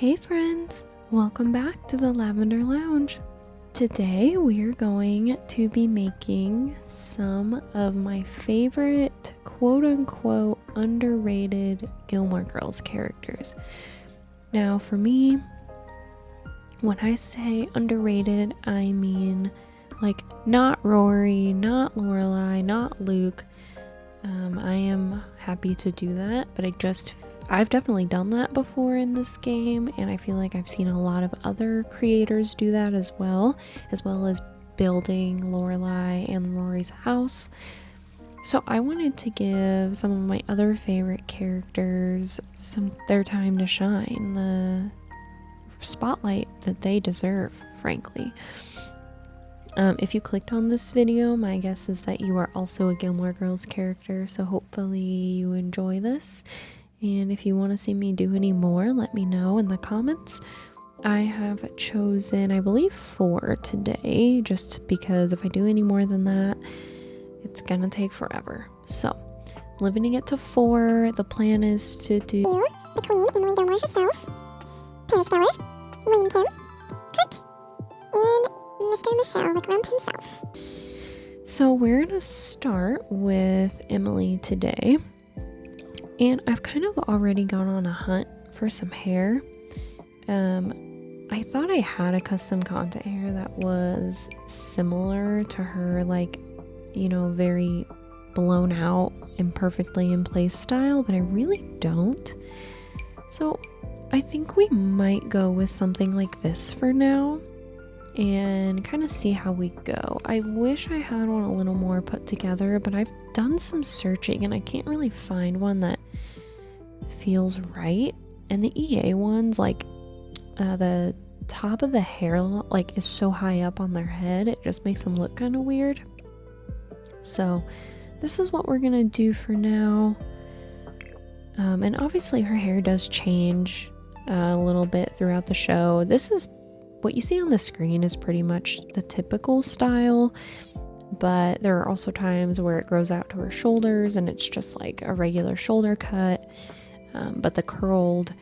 Hey friends, welcome back to the Lavender Lounge. Today we are going to be making some of my favorite quote-unquote underrated Gilmore Girls characters. Now for me, when I say underrated, I mean like not Rory, not Lorelai, not Luke. I am happy to do that, but I've definitely done that before in this game, and I feel like I've seen a lot of other creators do that as well as building Lorelai and Rory's house. So I wanted to give some of my other favorite characters their time to shine, the spotlight that they deserve, frankly. If you clicked on this video, my guess is that you are also a Gilmore Girls character, so hopefully you enjoy this. And if you want to see me do any more, let me know in the comments. I have chosen, I believe, 4 today, just because if I do any more than that, it's gonna take forever. So, limiting it to 4. The plan is to do the Queen, Emily Gilmore herself, Paris Geller, William Kim, Kirk, and Mr. Michelle Wickrump himself. So we're gonna start with Emily today. And I've kind of already gone on a hunt for some hair. I thought I had a custom content hair that was similar to her, like, you know, very blown out and perfectly in place style, but I really don't. So I think we might go with something like this for now and kind of see how we go. I wish I had one a little more put together, but I've done some searching and I can't really find one that feels right. And the EA ones, like the top of the hair like is so high up on their head, it just makes them look kind of weird. So this is what we're gonna do for now. And obviously her hair does change a little bit throughout the show. This is what you see on the screen is pretty much the typical style, but there are also times where it grows out to her shoulders and it's just like a regular shoulder cut. But the curled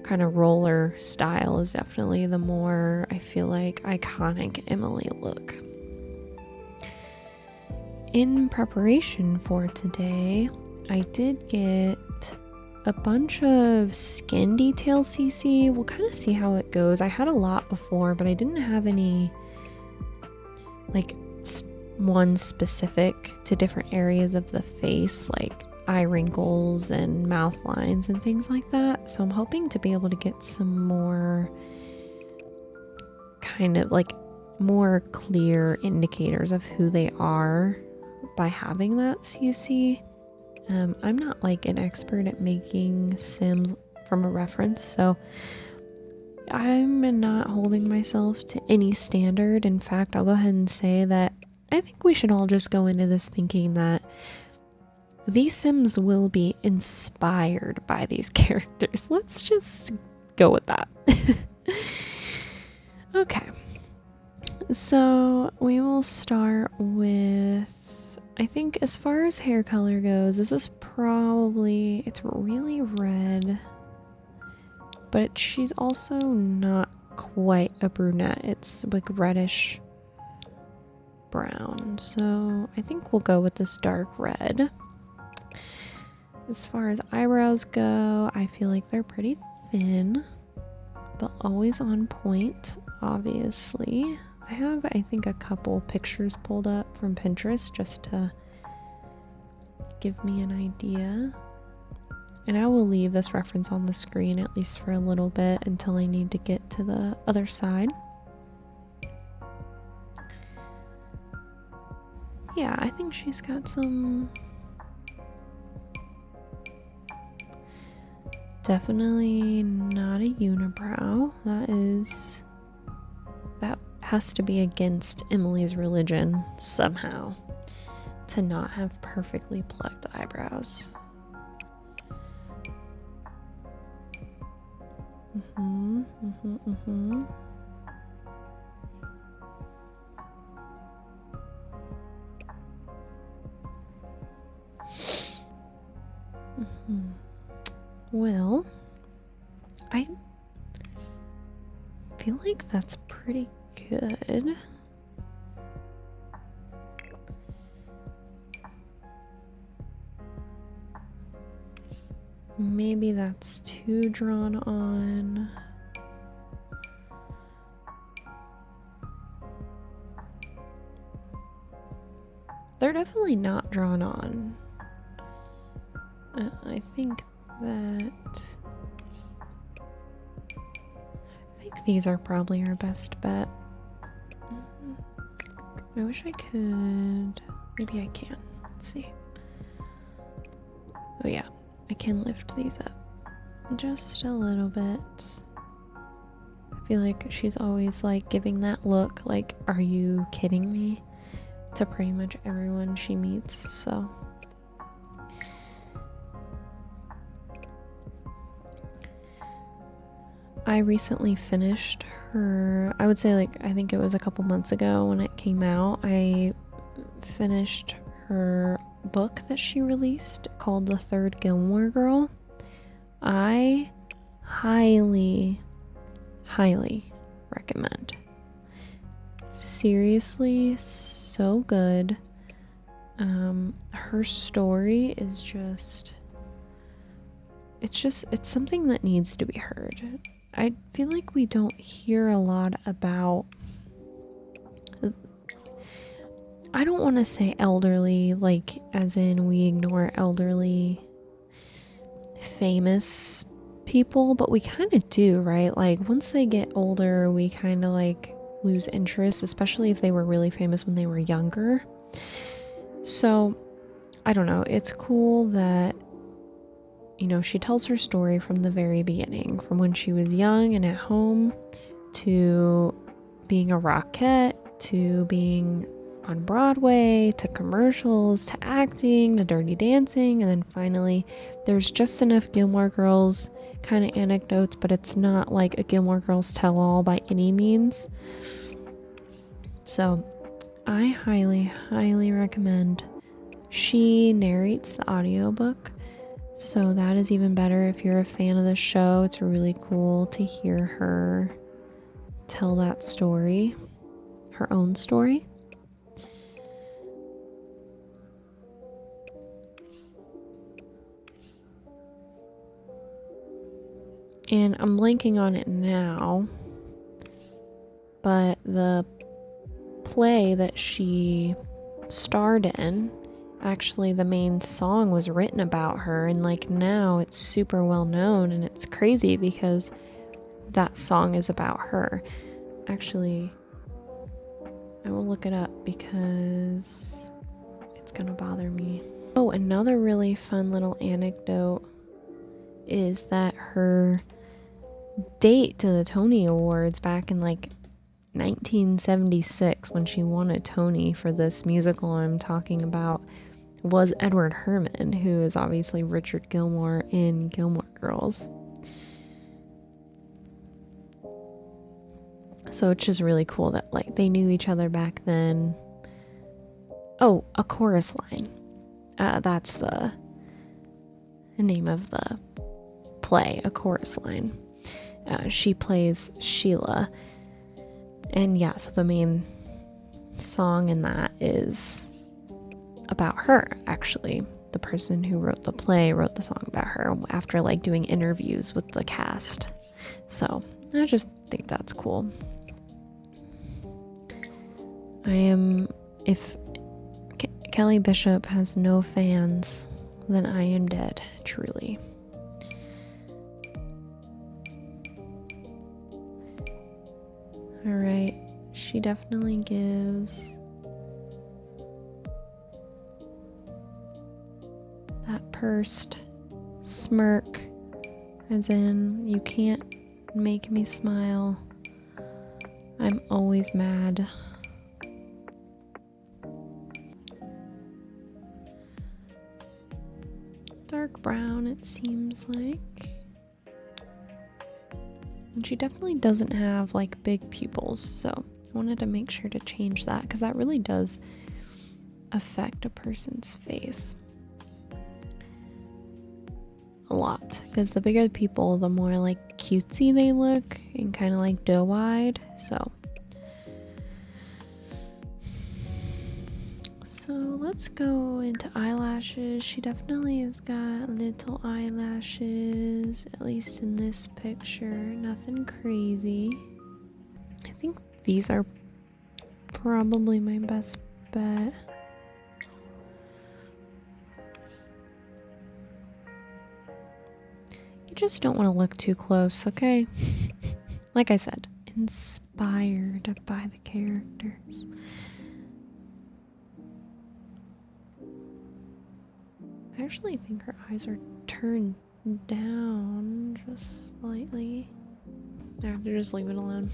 kind of roller style is definitely the more, I feel like, iconic Emily look. In preparation for today, I did get a bunch of skin detail CC. We'll kind of see how it goes. I had a lot before, but I didn't have any like one specific to different areas of the face, like eye wrinkles and mouth lines and things like that. So I'm hoping to be able to get some more kind of like more clear indicators of who they are by having that CC. I'm not like an expert at making sims from a reference, so I'm not holding myself to any standard. In fact, I'll go ahead and say that I think we should all just go into this thinking that these sims will be inspired by these characters. Let's just go with that. Okay, so we will start with, I think as far as hair color goes, this is probably, it's really red, but she's also not quite a brunette. It's like reddish brown. So I think we'll go with this dark red. As far as eyebrows go, I feel like they're pretty thin, but always on point, obviously. I have, I think, a couple pictures pulled up from Pinterest just to give me an idea. And I will leave this reference on the screen at least for a little bit until I need to get to the other side. Yeah, I think she's got some... Definitely not a unibrow. That has to be against Emily's religion somehow, to not have perfectly plucked eyebrows. Well, feel like that's pretty good. Maybe that's too drawn on. They're definitely not drawn on. I think these are probably our best bet. I wish I could. Maybe I can. Let's see. Oh yeah, I can lift these up just a little bit. I feel like she's always like giving that look like, are you kidding me? To pretty much everyone she meets, so. I recently finished her, I would say like, I think it was a couple months ago when it came out. I finished her book that she released called The Third Gilmore Girl. I highly recommend. Seriously, so good. Her story is it's something that needs to be heard. I feel like we don't hear a lot about, I don't want to say elderly, like as in we ignore elderly famous people, but we kind of do, right? Like once they get older, we kind of like lose interest, especially if they were really famous when they were younger. So I don't know, it's cool that, you know, she tells her story from the very beginning, from when she was young and at home, to being a rockette, to being on Broadway, to commercials, to acting, to Dirty Dancing, and then finally there's just enough Gilmore Girls kind of anecdotes, but it's not like a Gilmore Girls tell-all by any means. So I highly recommend. She narrates the audiobook, so that is even better if you're a fan of the show. It's really cool to hear her tell that story, her own story. And I'm blanking on it now, but the play that she starred in, actually the main song was written about her, and like now it's super well known, and it's crazy because that song is about her. Actually, I will look it up because it's gonna bother me. Oh, another really fun little anecdote is that her date to the Tony Awards back in like 1976, when she won a Tony for this musical I'm talking about, was Edward Herrmann, who is obviously Richard Gilmore in Gilmore Girls. So it's just really cool that like they knew each other back then. Oh, A Chorus Line. That's the name of the play, A Chorus Line. She plays Sheila. And yeah, so the main song in that is about her, actually. The person who wrote the play wrote the song about her after like doing interviews with the cast. So I just think that's cool. If Kelly Bishop has no fans, then I am dead, truly. Alright, she definitely gives that pursed smirk, as in, you can't make me smile. I'm always mad. Dark brown, it seems like. And she definitely doesn't have like big pupils, so I wanted to make sure to change that because that really does affect a person's face a lot. Because the bigger the pupil, the more like cutesy they look and kind of like doe-eyed. So let's go into eyelashes. She definitely has got little eyelashes, at least in this picture. Nothing crazy. I think these are probably my best bet. You just don't want to look too close, okay? Like I said, inspired by the characters. I actually think her eyes are turned down just slightly. I have to just leave it alone.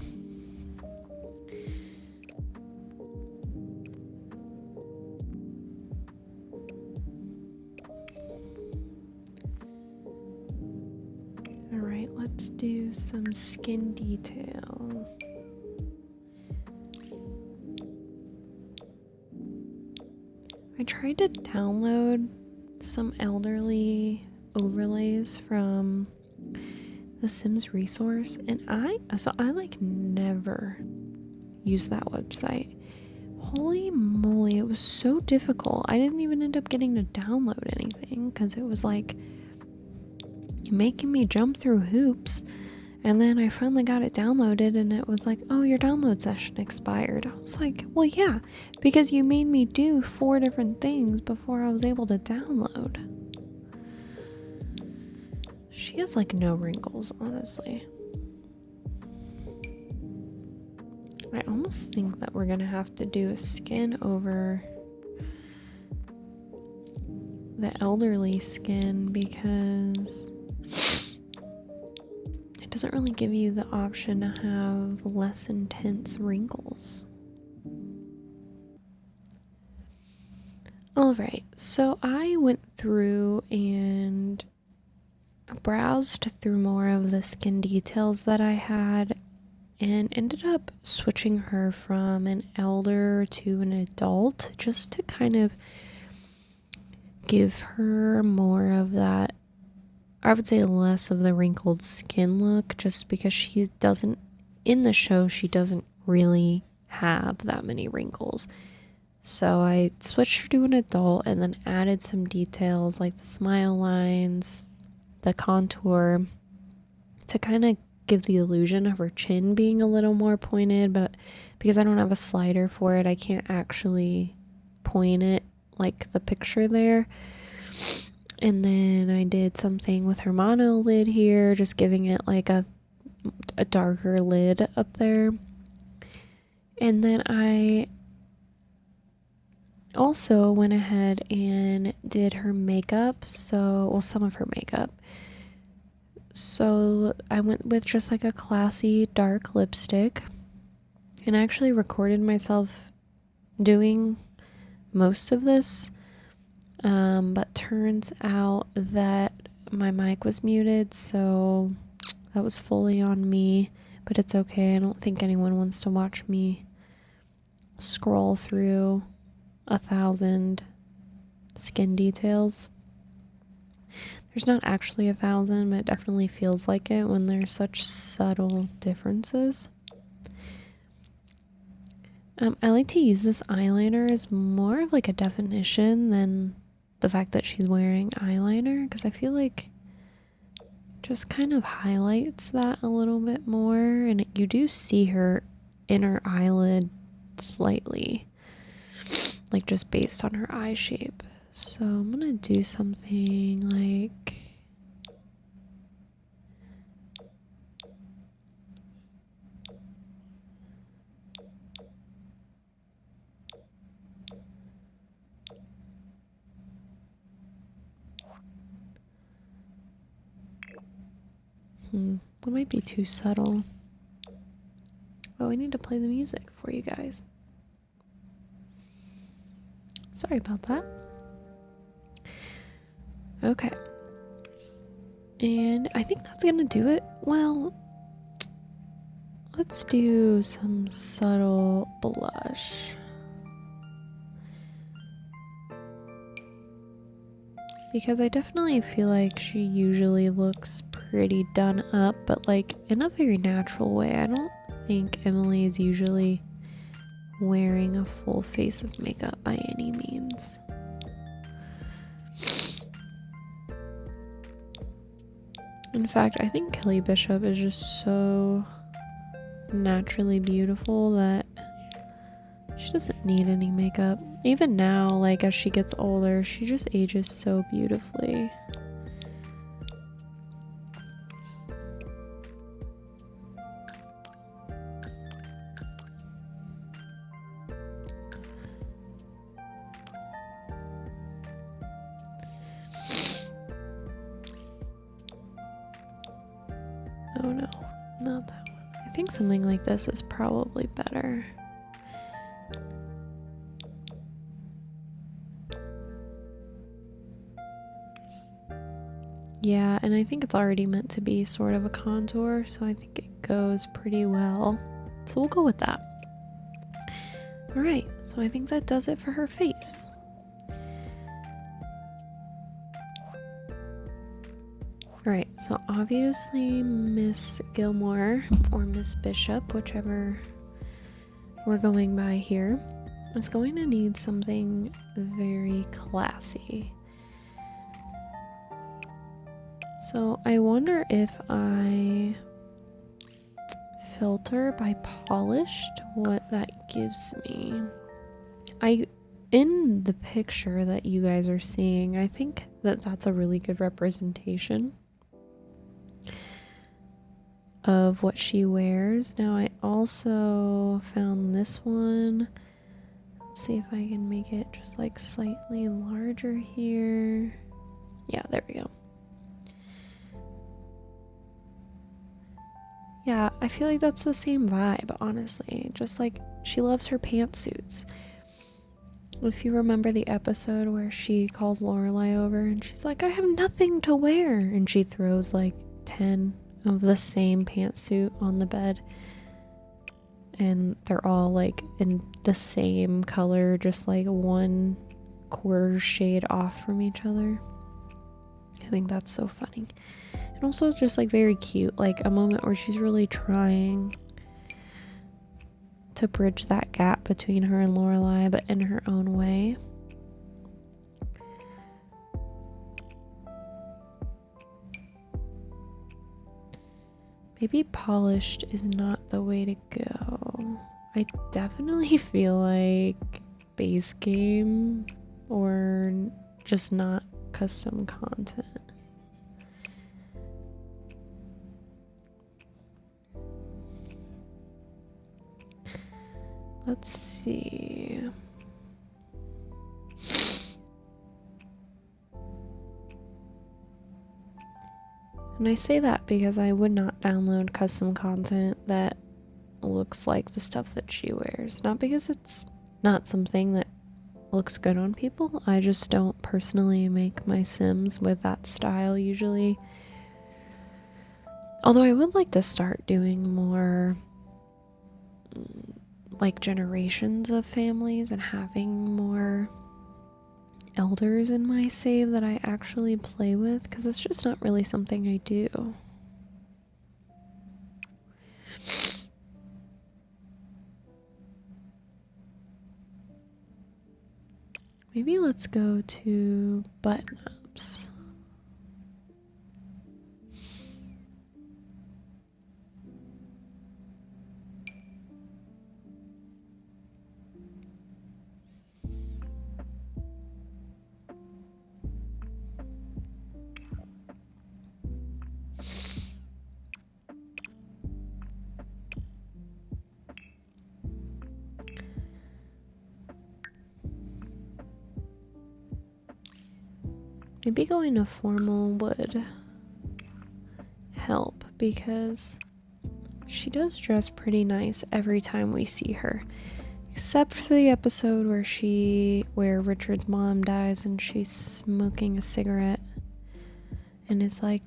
Alright, let's do some skin details. I tried to download some elderly overlays from the Sims resource, and I like never use that website. Holy moly, it was so difficult. I didn't even end up getting to download anything because it was like making me jump through hoops. And then I finally got it downloaded and it was like, oh, your download session expired. I was like, well, yeah, because you made me do 4 different things before I was able to download. She has like no wrinkles, honestly. I almost think that we're gonna have to do a skin over the elderly skin because it doesn't really give you the option to have less intense wrinkles. Alright, so I went through and browsed through more of the skin details that I had and ended up switching her from an elder to an adult just to kind of give her more of that, I would say less of the wrinkled skin look, just because she doesn't, in the show, she doesn't really have that many wrinkles. So I switched her to an adult and then added some details like the smile lines, the contour, to kind of give the illusion of her chin being a little more pointed, but because I don't have a slider for it, I can't actually point it like the picture there. And then I did something with her mono lid here, just giving it like a darker lid up there. And then I also went ahead and did her makeup, well, some of her makeup. So I went with just like a classy dark lipstick, and I actually recorded myself doing most of this, but turns out that my mic was muted, so that was fully on me, but it's okay. I don't think anyone wants to watch me scroll through 1,000 skin details. There's not actually 1,000, but it definitely feels like it when there's such subtle differences. I like to use this eyeliner as more of like a definition than the fact that she's wearing eyeliner, because I feel like it just kind of highlights that a little bit more, and you do see her inner eyelid slightly, like just based on her eye shape. So I'm gonna do something like that might be too subtle. Oh, I need to play the music for you guys. Sorry about that. Okay. And I think that's gonna do it. Well, let's do some subtle blush. because I definitely feel like she usually looks pretty done up, but like in a very natural way. I don't think Emily is usually wearing a full face of makeup by any means. In fact, I think Kelly Bishop is just so naturally beautiful that she doesn't need any makeup. Even now, like as she gets older, she just ages so beautifully. Oh no, not that one. I think something like this is probably better. Yeah, and I think it's already meant to be sort of a contour, so I think it goes pretty well. So we'll go with that. Alright, so I think that does it for her face. Alright, so obviously Miss Gilmore, or Miss Bishop, whichever we're going by here, is going to need something very classy. So I wonder if I filter by polished, what that gives me. In the picture that you guys are seeing, I think that that's a really good representation of what she wears. Now I also found this one. Let's see if I can make it just like slightly larger here. Yeah, there we go. Yeah, I feel like that's the same vibe, honestly. Just like she loves her pantsuits. If you remember the episode where she calls Lorelai over and she's like, I have nothing to wear. And she throws like 10 of the same pantsuit on the bed. And they're all like in the same color, just like 1/4 shade off from each other. I think that's so funny. And also just like very cute, like a moment where she's really trying to bridge that gap between her and Lorelai, but in her own way. Maybe polished is not the way to go. I definitely feel like base game or just not custom content. Let's see. And I say that because I would not download custom content that looks like the stuff that she wears. Not because it's not something that looks good on people. I just don't personally make my Sims with that style usually. Although I would like to start doing more like generations of families and having more elders in my save that I actually play with, because it's just not really something I do. Maybe let's go to button-ups. Maybe going to formal would help because she does dress pretty nice every time we see her. Except for the episode where Richard's mom dies and she's smoking a cigarette and is like,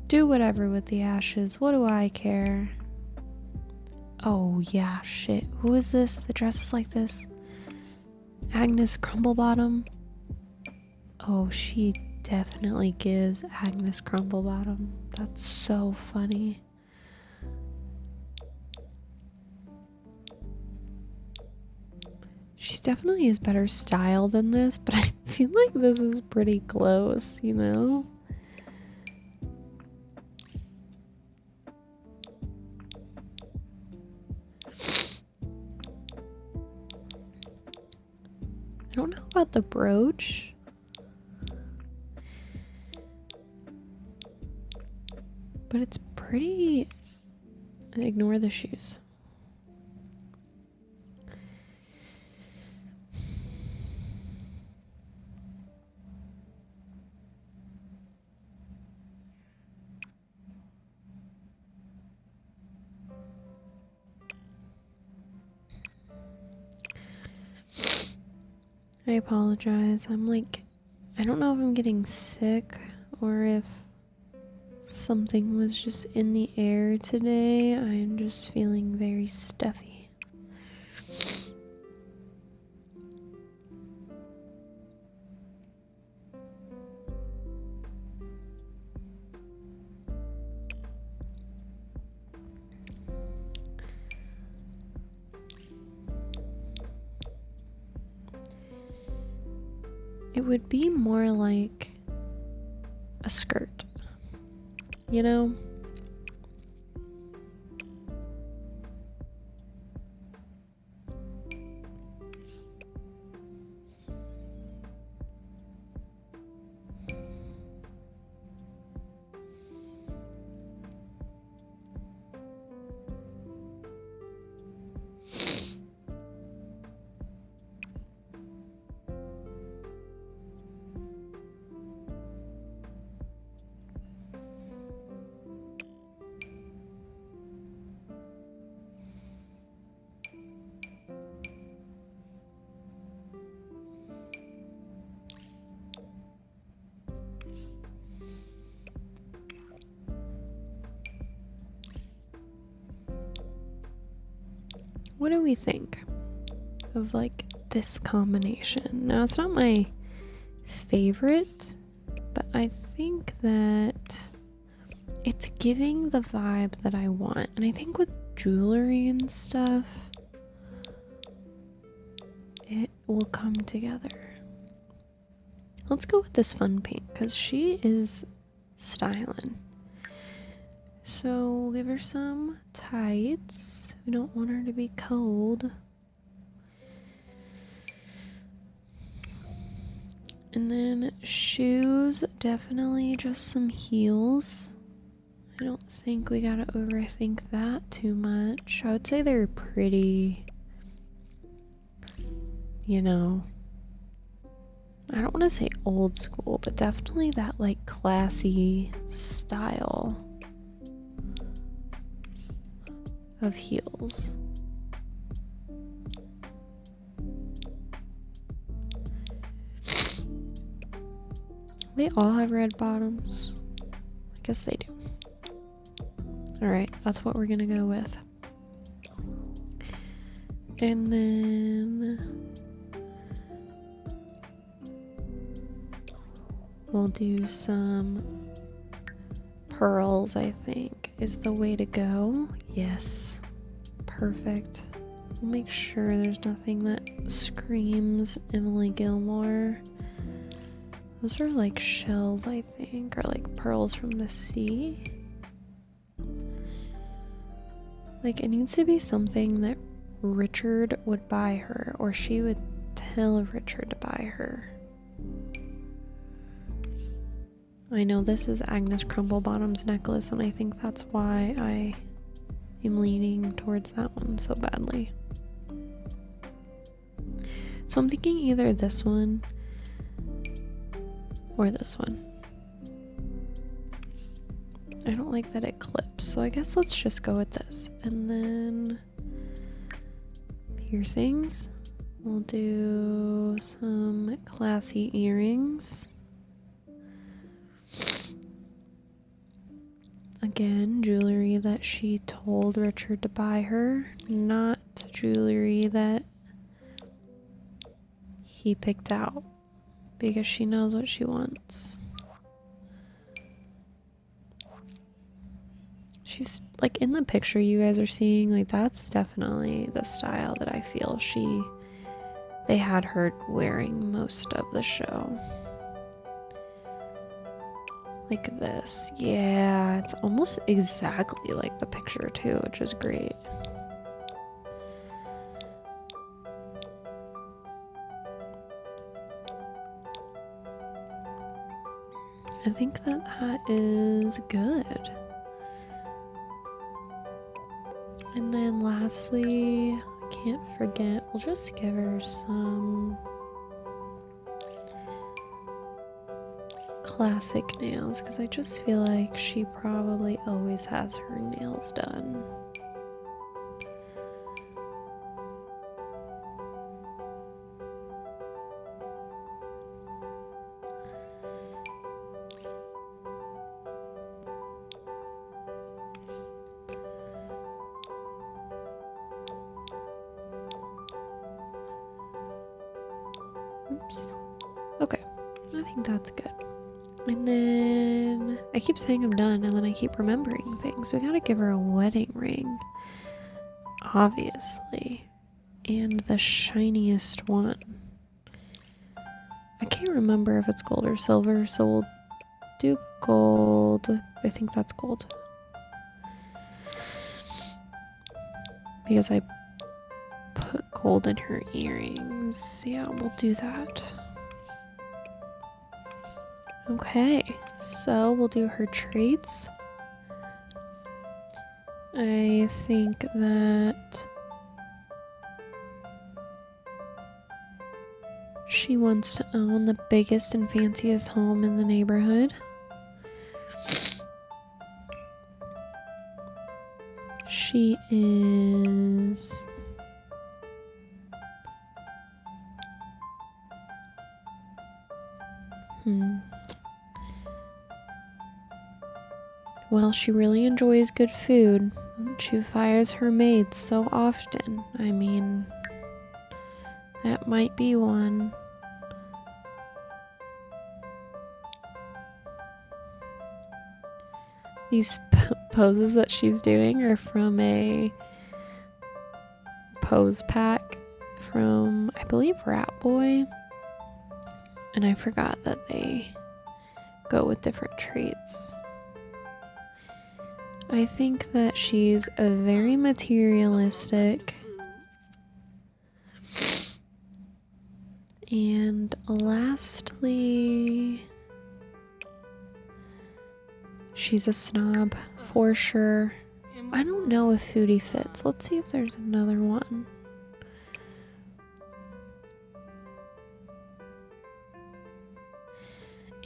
do whatever with the ashes, what do I care? Oh yeah, shit, who is this that dresses like this? Agnes Crumblebottom? Oh, she definitely gives Agnes Crumblebottom. That's so funny. She's definitely has better style than this, but I feel like this is pretty close, you know? I don't know about the brooch. But it's pretty... Ignore the shoes. I apologize. I'm like... I don't know if I'm getting sick or if something was just in the air today. I'm just feeling very stuffy. It would be more like a skirt, you know? What do we think of like this combination? Now, it's not my favorite, but I think that it's giving the vibe that I want. And I think with jewelry and stuff, it will come together. Let's go with this fun pink because she is styling. So we'll give her some tights. We don't want her to be cold. And then shoes, definitely just some heels. I don't think we gotta overthink that too much. I would say they're pretty, you know, I don't want to say old school, but definitely that like classy style of heels. They all have red bottoms. I guess they do. Alright, that's what we're gonna go with. And then we'll do some pearls, I think, is the way to go. Yes. Perfect. We'll make sure there's nothing that screams Emily Gilmore. Those are like shells, I think, or like pearls from the sea. Like, it needs to be something that Richard would buy her, or she would tell Richard to buy her. I know this is Agnes Crumblebottom's necklace, and I think that's why I am leaning towards that one so badly. So I'm thinking either this one or this one. I don't like that it clips, so I guess let's just go with this. And then piercings. We'll do some classy earrings. Again, jewelry that she told Richard to buy her, not jewelry that he picked out because she knows what she wants. She's like in the picture you guys are seeing, like that's definitely the style that I feel they had her wearing most of the show. Like this. Yeah, it's almost exactly like the picture too, which is great. I think that is good. And then lastly, I can't forget, we'll just give her some classic nails because I just feel like she probably always has her nails done. Oops. Okay, I think that's good. And then I keep saying I'm done and then I keep remembering things. We gotta give her a wedding ring, obviously, and the shiniest one. I can't remember if it's gold or silver, so we'll do gold. I think that's gold. Because I put gold in her earrings. Yeah, we'll do that. Okay, so we'll do her traits. I think that she wants to own the biggest and fanciest home in the neighborhood. She is well, she really enjoys good food. She fires her maids so often. I mean, that might be one. These poses that she's doing are from a pose pack from, I believe, Rat Boy. And I forgot that they go with different traits. I think that she's a very materialistic. And lastly, she's a snob for sure. I don't know if foodie fits. Let's see if there's another one.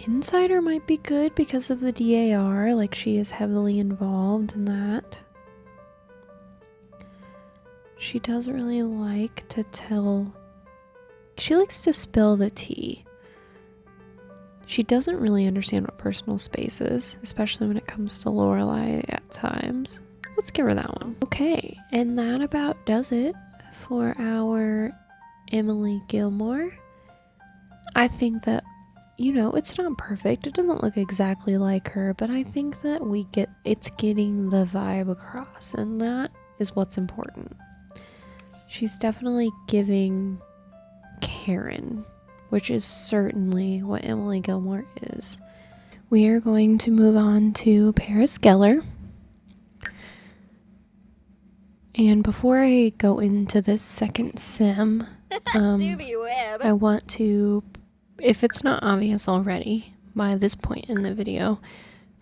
Insider might be good because of the DAR, like she is heavily involved in that. She does really like to tell, she likes to spill the tea. She doesn't really understand what personal space is, especially when it comes to Lorelai at times. Let's give her that one. Okay, and that about does it for our Emily Gilmore. I think that, you know, it's not perfect. It doesn't look exactly like her, but I think that it's getting the vibe across, and that is what's important. She's definitely giving Karen, which is certainly what Emily Gilmore is. We are going to move on to Paris Geller. And before I go into this second sim, I want to, if it's not obvious already by this point in the video,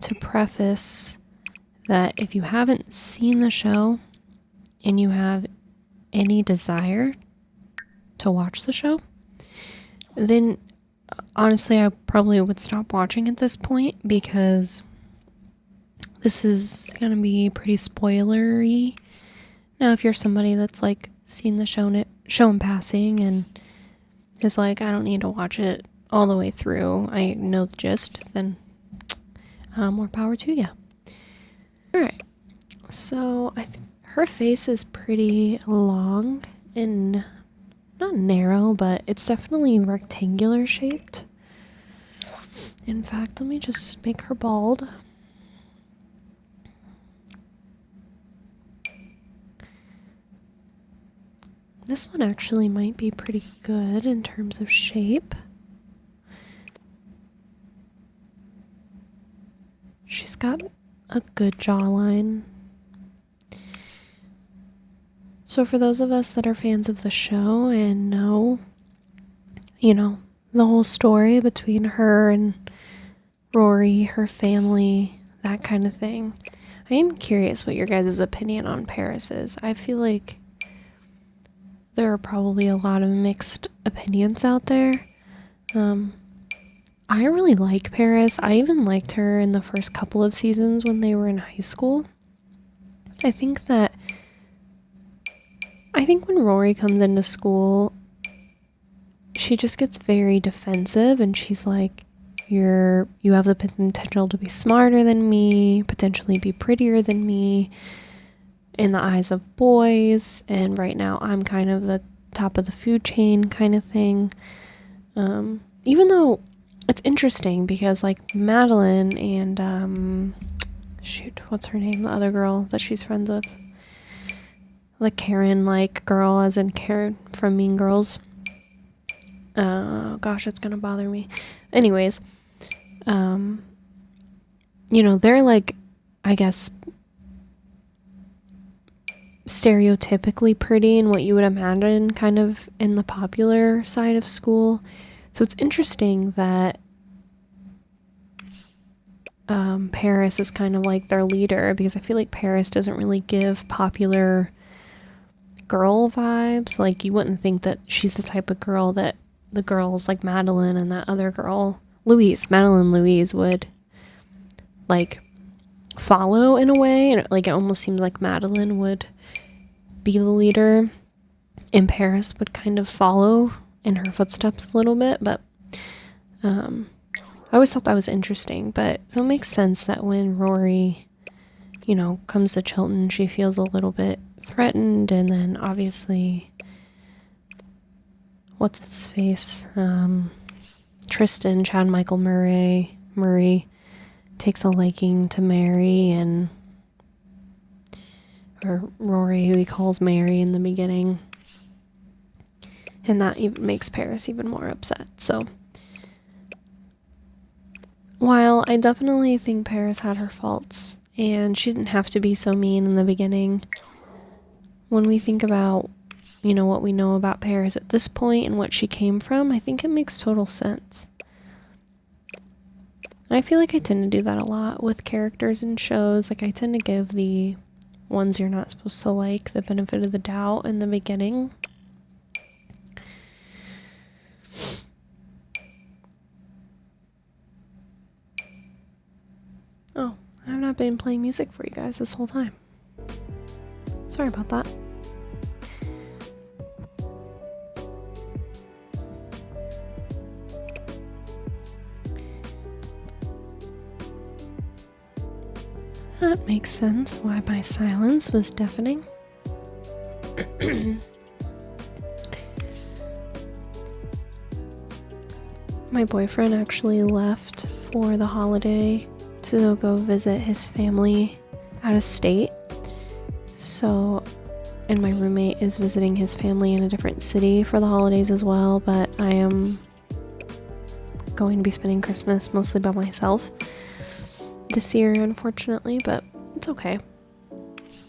to preface that if you haven't seen the show and you have any desire to watch the show, then honestly I probably would stop watching at this point, because this is gonna be pretty spoilery. Now if you're somebody that's like seen the show in passing and is like, I don't need to watch it all the way through, I know the gist, then more power to you. Alright, so I think her face is pretty long and not narrow, but it's definitely rectangular shaped. In fact, let me just make her bald. This one actually might be pretty good in terms of shape. She's got a good jawline. So for those of us that are fans of the show and know, you know, the whole story between her and Rory, her family, that kind of thing, I am curious what your guys' opinion on Paris is. I feel like there are probably a lot of mixed opinions out there. I really like Paris. I even liked her in the first couple of seasons when they were in high school. I think when Rory comes into school, she just gets very defensive and she's like, you have the potential to be smarter than me, potentially be prettier than me in the eyes of boys, and right now I'm kind of the top of the food chain kind of thing. Even though it's interesting because like Madeline and what's her name? The other girl that she's friends with. The Karen-like girl, as in Karen from Mean Girls. Gosh, it's gonna bother me. Anyways, you know, they're like, I guess, stereotypically pretty and what you would imagine kind of in the popular side of school. So it's interesting that Paris is kind of like their leader, because I feel like Paris doesn't really give popular girl vibes. Like, you wouldn't think that she's the type of girl that the girls like Madeline and that other girl, Madeline Louise, would like follow in a way. And like, it almost seems like Madeline would be the leader and Paris would kind of follow in her footsteps a little bit. But I always thought that was interesting. But so it makes sense that when Rory, you know, comes to Chilton, she feels a little bit threatened. And then obviously, what's his face? Tristan, Chad Michael Murray takes a liking to Mary, or Rory, who he calls Mary in the beginning. And that even makes Paris even more upset. So while I definitely think Paris had her faults and she didn't have to be so mean in the beginning, when we think about, you know, what we know about Paris at this point and what she came from, I think it makes total sense. I feel like I tend to do that a lot with characters in shows. Like, I tend to give the ones you're not supposed to like the benefit of the doubt in the beginning. Oh, I've not been playing music for you guys this whole time. Sorry about that. That makes sense why my silence was deafening. My boyfriend actually left for the holiday to go visit his family out of state. So, and my roommate is visiting his family in a different city for the holidays as well, but I am going to be spending Christmas mostly by myself this year, unfortunately, but it's okay.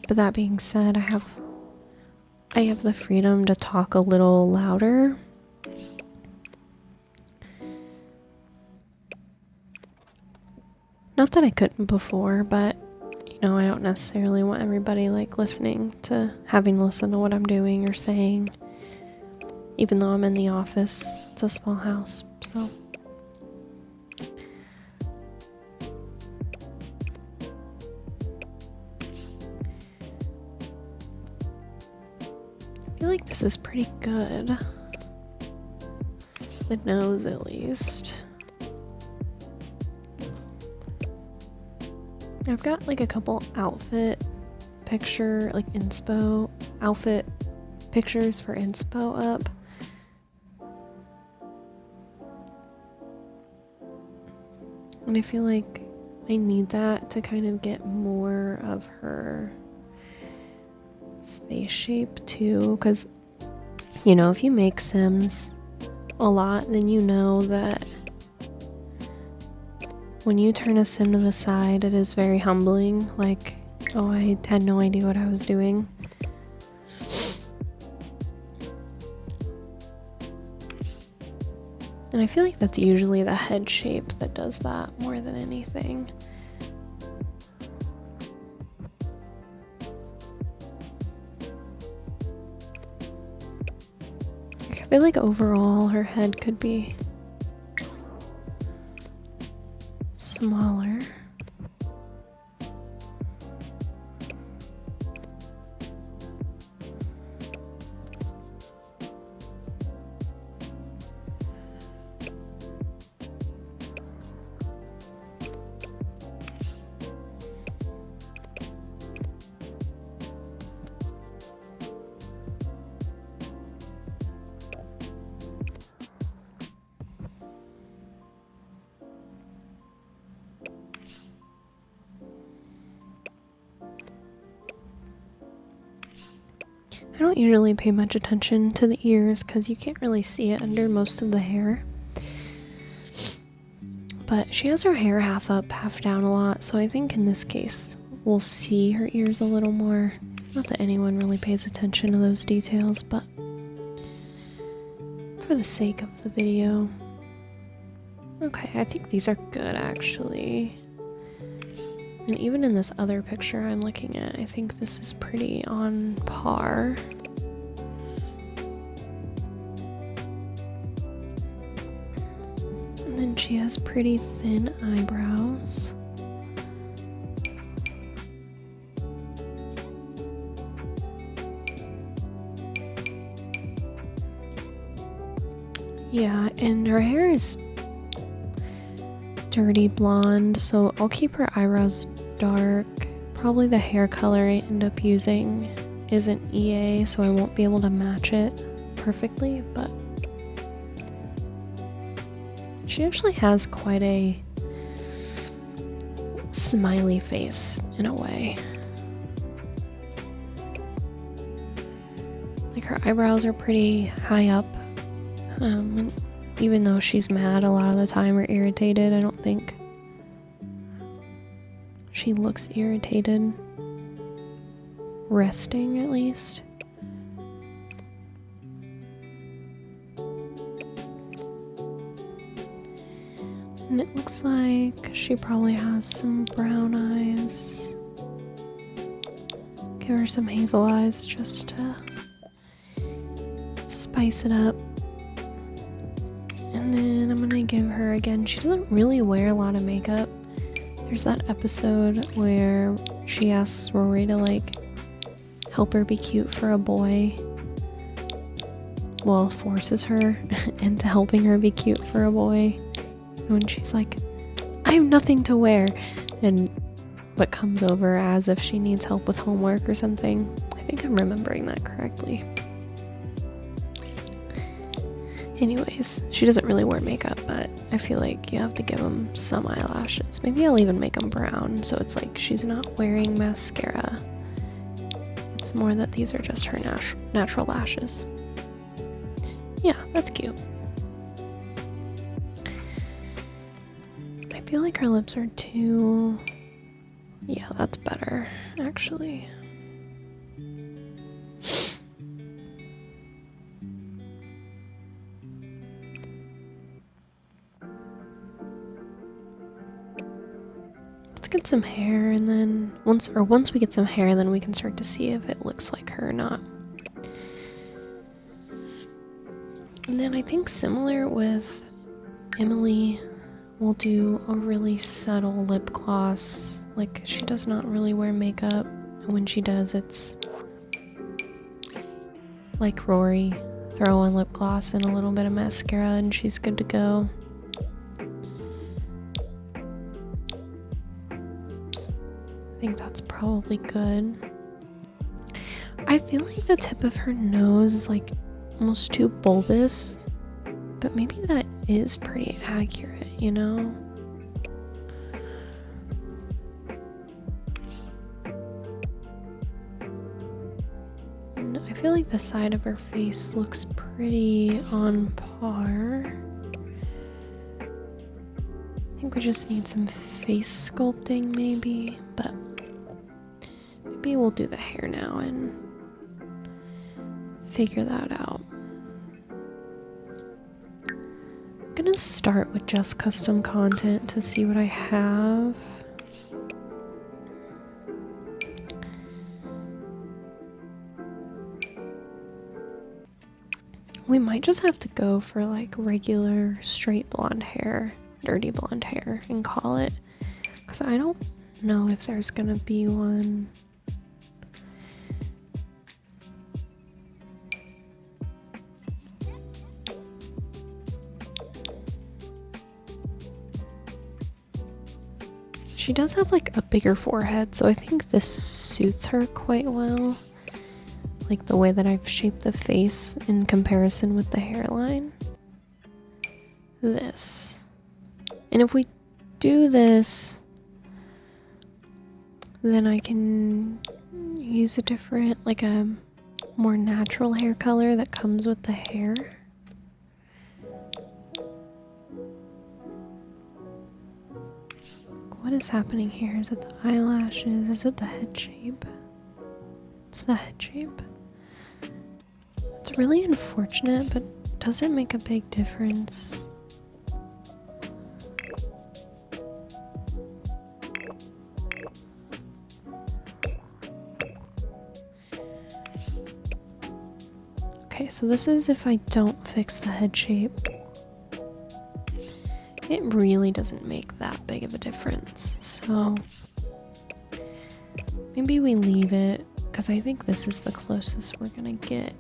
But that being said, I have the freedom to talk a little louder. Not that I couldn't before, but you know, I don't necessarily want everybody like having to listen to what I'm doing or saying, even though I'm in the office. It's a small house, so. I feel like this is pretty good. The nose, at least. I've got like a couple outfit picture, like outfit pictures for inspo up. And I feel like I need that to kind of get more of her face shape too, because You know, if you make Sims a lot, then you know that when you turn a Sim to the side, it is very humbling. Like, oh, I had no idea what I was doing. And I feel like that's usually the head shape that does that more than anything. I feel like overall her head could be smaller. I don't usually pay much attention to the ears because you can't really see it under most of the hair. But she has her hair half up, half down a lot, so I think in this case we'll see her ears a little more. Not that anyone really pays attention to those details, but for the sake of the video. Okay, I think these are good actually. And even in this other picture I'm looking at, I think this is pretty on par. And then she has pretty thin eyebrows. Yeah, and her hair is dirty blonde, so I'll keep her eyebrows dark. Probably the hair color I end up using isn't EA, so I won't be able to match it perfectly, but she actually has quite a smiley face in a way. Like her eyebrows are pretty high up, and even though she's mad a lot of the time or irritated, I don't think she looks irritated. Resting, at least. And it looks like she probably has some brown eyes. Give her some hazel eyes just to spice it up. And then I'm gonna give her, again, she doesn't really wear a lot of makeup. There's that episode where she asks Rory to like help her be cute for a boy. Well, forces her into helping her be cute for a boy. When she's like, I have nothing to wear. And what comes over as if she needs help with homework or something. I think I'm remembering that correctly. Anyways, she doesn't really wear makeup, but I feel like you have to give them some eyelashes. Maybe I'll even make them brown, so it's like she's not wearing mascara. It's more that these are just her natural lashes. Yeah, that's cute. I feel like her lips are too... Yeah, that's better, actually. Get some hair, and then once we get some hair, then we can start to see if it looks like her or not. And then I think similar with Emily, we'll do a really subtle lip gloss. Like, she does not really wear makeup, and when she does, it's like Rory, throw on lip gloss and a little bit of mascara and she's good to go. I think that's probably good. I feel like the tip of her nose is like almost too bulbous, but maybe that is pretty accurate, you know? And I feel like the side of her face looks pretty on par. I think we just need some face sculpting maybe, but maybe we'll do the hair now and figure that out. I'm gonna start with just custom content to see what I have. We might just have to go for like regular straight blonde hair, dirty blonde hair, and call it, because I don't know if there's gonna be one. She does have like a bigger forehead, so I think this suits her quite well. Like the way that I've shaped the face in comparison with the hairline. This. And if we do this, then I can use a different, like a more natural hair color that comes with the hair. What is happening here? Is it the eyelashes? Is it the head shape? It's the head shape. It's really unfortunate, but does it make a big difference? Okay, so this is if I don't fix the head shape. It really doesn't make that big of a difference, so maybe we leave it, because I think this is the closest we're gonna get.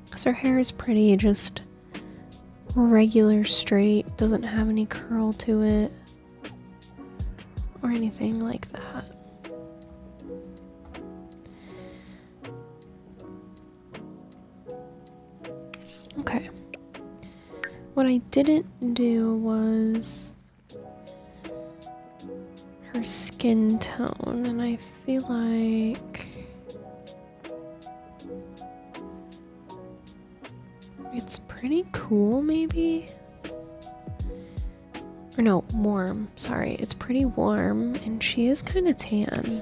Because her hair is pretty, just regular straight, doesn't have any curl to it or anything like that. Okay. What I didn't do was her skin tone, and I feel like it's pretty cool, maybe? Or no, warm. Sorry, it's pretty warm, and she is kind of tan.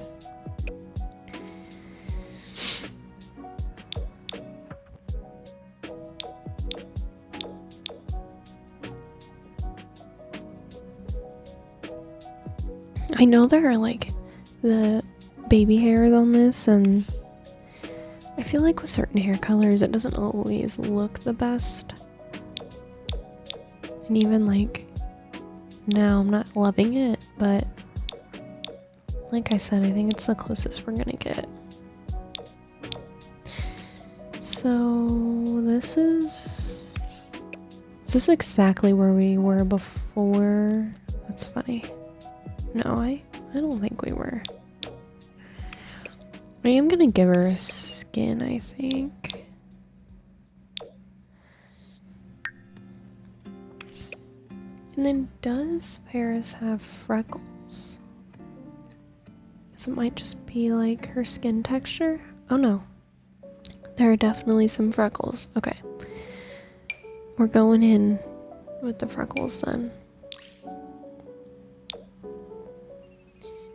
I know there are like the baby hairs on this, and I feel like with certain hair colors it doesn't always look the best. And even like now I'm not loving it, but like I said, I think it's the closest we're gonna get. So this is exactly where we were before? That's funny. No, I don't think we were. I am gonna give her a skin, I think. And then does Paris have freckles? So it might just be like her skin texture. Oh no. There are definitely some freckles. Okay. We're going in with the freckles then.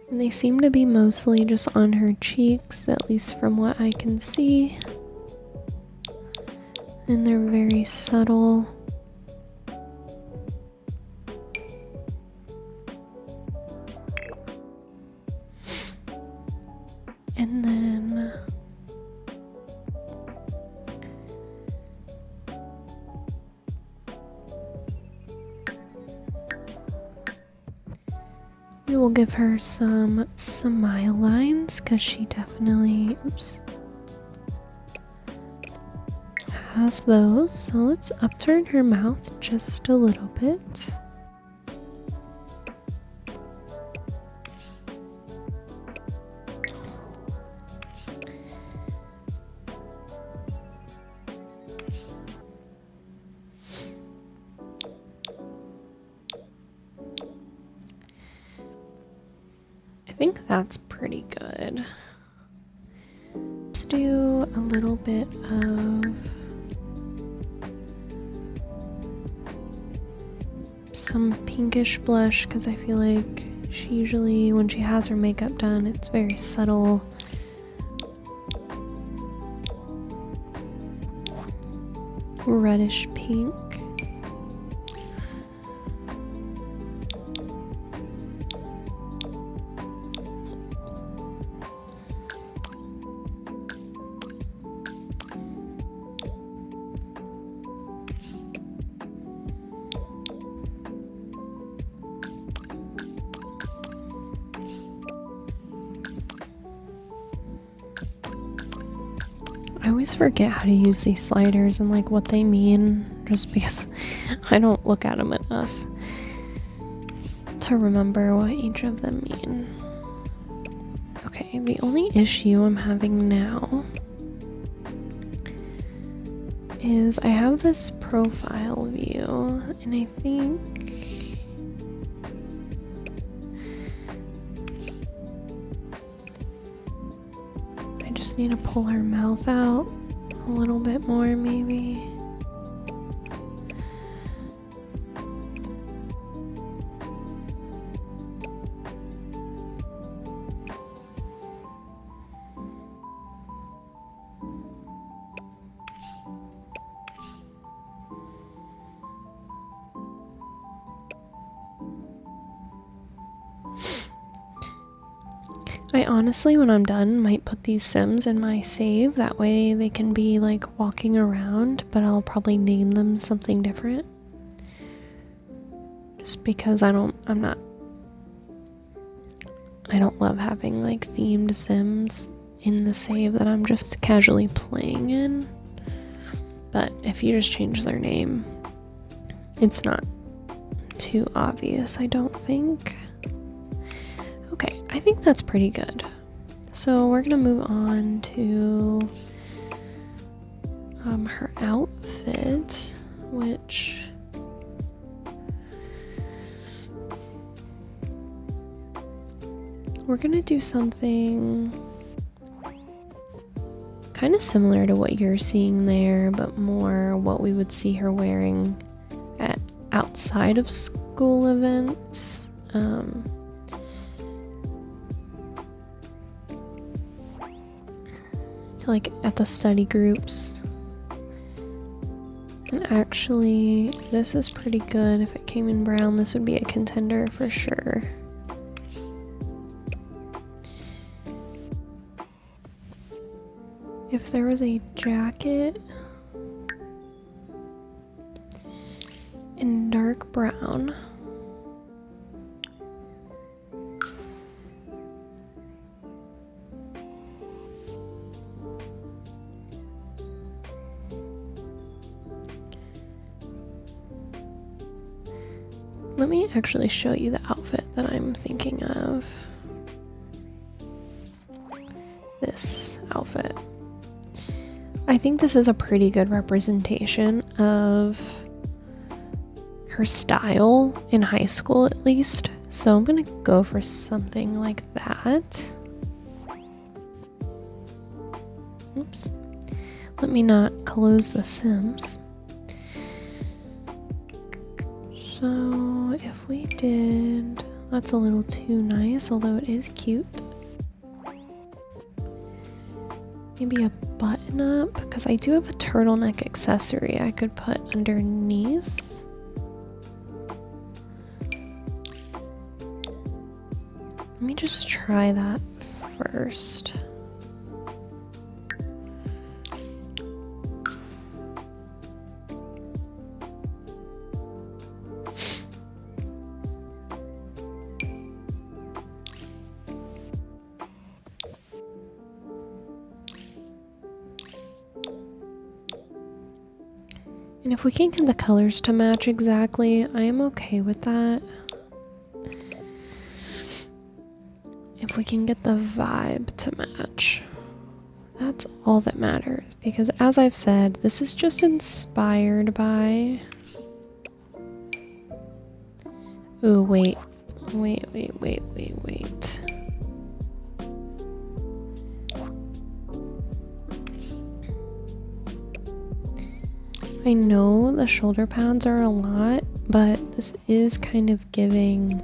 And they seem to be mostly just on her cheeks, at least from what I can see. And they're very subtle. And then we will give her some smile lines, because she definitely, has those. So let's upturn her mouth just a little bit. think that's pretty good. Let's do a little bit of some pinkish blush because I feel like she usually, when she has her makeup done, it's very subtle. Reddish pink. I always forget how to use these sliders and like what they mean just because I don't look at them enough to remember what each of them mean. Okay, the only issue I'm having now is I have this profile view and I think I just need to pull her mouth out a little bit more maybe. I honestly, when I'm done, might put these Sims in my save. That way they can be like walking around, but I'll probably name them something different. Just because I don't love having like themed Sims in the save that I'm just casually playing in. But if you just change their name, it's not too obvious, I don't think. Okay, I think that's pretty good. So we're gonna move on to her outfit, which we're gonna do something kind of similar to what you're seeing there, but more what we would see her wearing at outside of school events. Like at the study groups. And actually, this is pretty good. If it came in brown, this would be a contender for sure. If there was a jacket in dark brown, let me actually show you the outfit that I'm thinking of. This outfit. I think this is a pretty good representation of her style in high school, at least. So I'm gonna go for something like that. Oops. Let me not close the Sims. So if we did, that's a little too nice, although it is cute. Maybe a button up, because I do have a turtleneck accessory I could put underneath. Let me just try that first. And if we can get the colors to match exactly, I am okay with that. If we can get the vibe to match, that's all that matters. Because as I've said, this is just inspired by... Ooh, wait. I know the shoulder pads are a lot, but this is kind of giving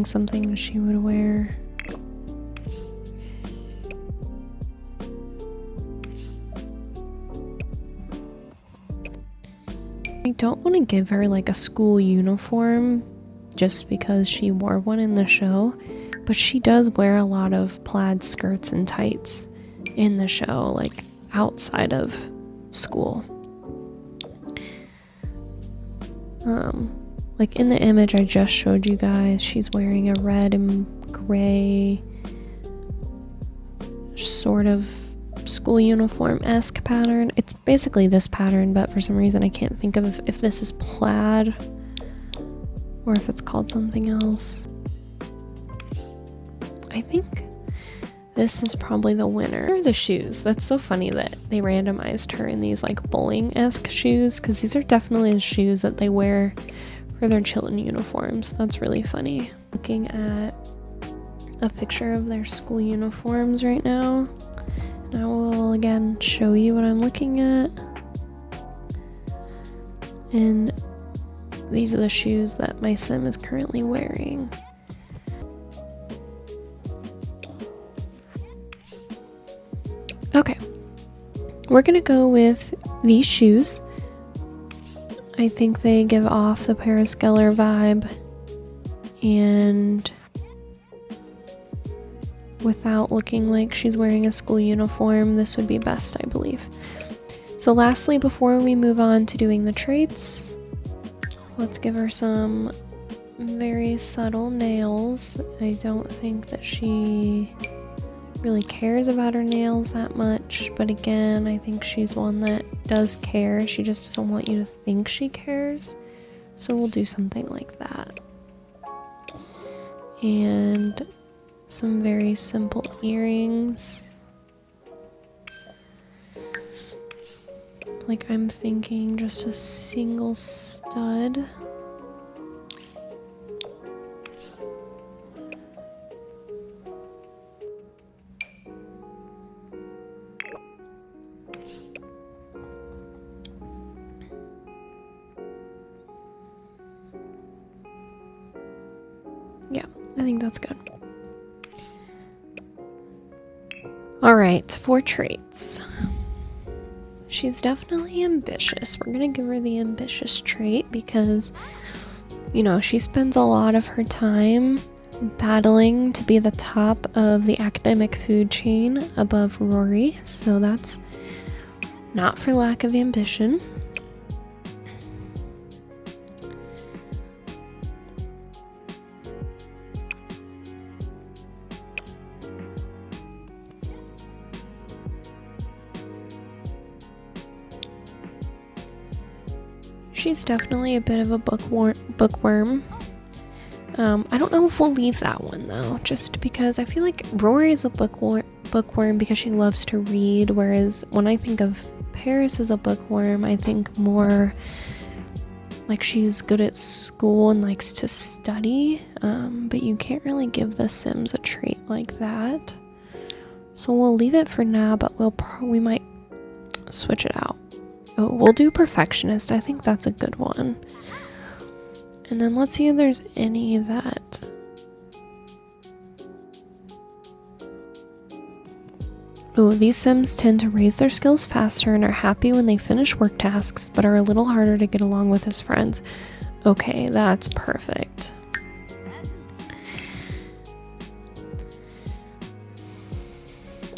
something she would wear. I don't want to give her like a school uniform just because she wore one in the show, but she does wear a lot of plaid skirts and tights in the show, like outside of school. Like in the image I just showed you guys, she's wearing a red and gray sort of school uniform-esque pattern. It's basically this pattern, but for some reason I can't think of if this is plaid or if it's called something else. I think this is probably the winner. The shoes. That's so funny that they randomized her in these like bowling-esque shoes, because these are definitely the shoes that they wear for their children uniforms. That's really funny. Looking at a picture of their school uniforms right now. I will again show you what I'm looking at. And these are the shoes that my sim is currently wearing. Okay, we're gonna go with these shoes. I think they give off the Paris Geller vibe, and without looking like she's wearing a school uniform, this would be best, I believe. So lastly, before we move on to doing the traits, let's give her some very subtle nails. I don't think that she really cares about her nails that much, but again, I think she's one that does care. She just doesn't want you to think she cares, so we'll do something like that. And some very simple earrings. Like I'm thinking just a single stud. Yeah, I think that's good. Alright, for traits. She's definitely ambitious. We're gonna give her the ambitious trait because, you know, she spends a lot of her time battling to be the top of the academic food chain above Rory, so that's not for lack of ambition. She's definitely a bit of a bookworm. I don't know if we'll leave that one though, just because I feel like Rory is a bookworm because she loves to read, whereas when I think of Paris as a bookworm, I think more like she's good at school and likes to study, but you can't really give the Sims a trait like that. So we'll leave it for now, but we might switch it out. Oh, we'll do perfectionist. I think that's a good one. And then let's see if there's any that... Oh, these Sims tend to raise their skills faster and are happy when they finish work tasks, but are a little harder to get along with as friends. Okay, that's perfect.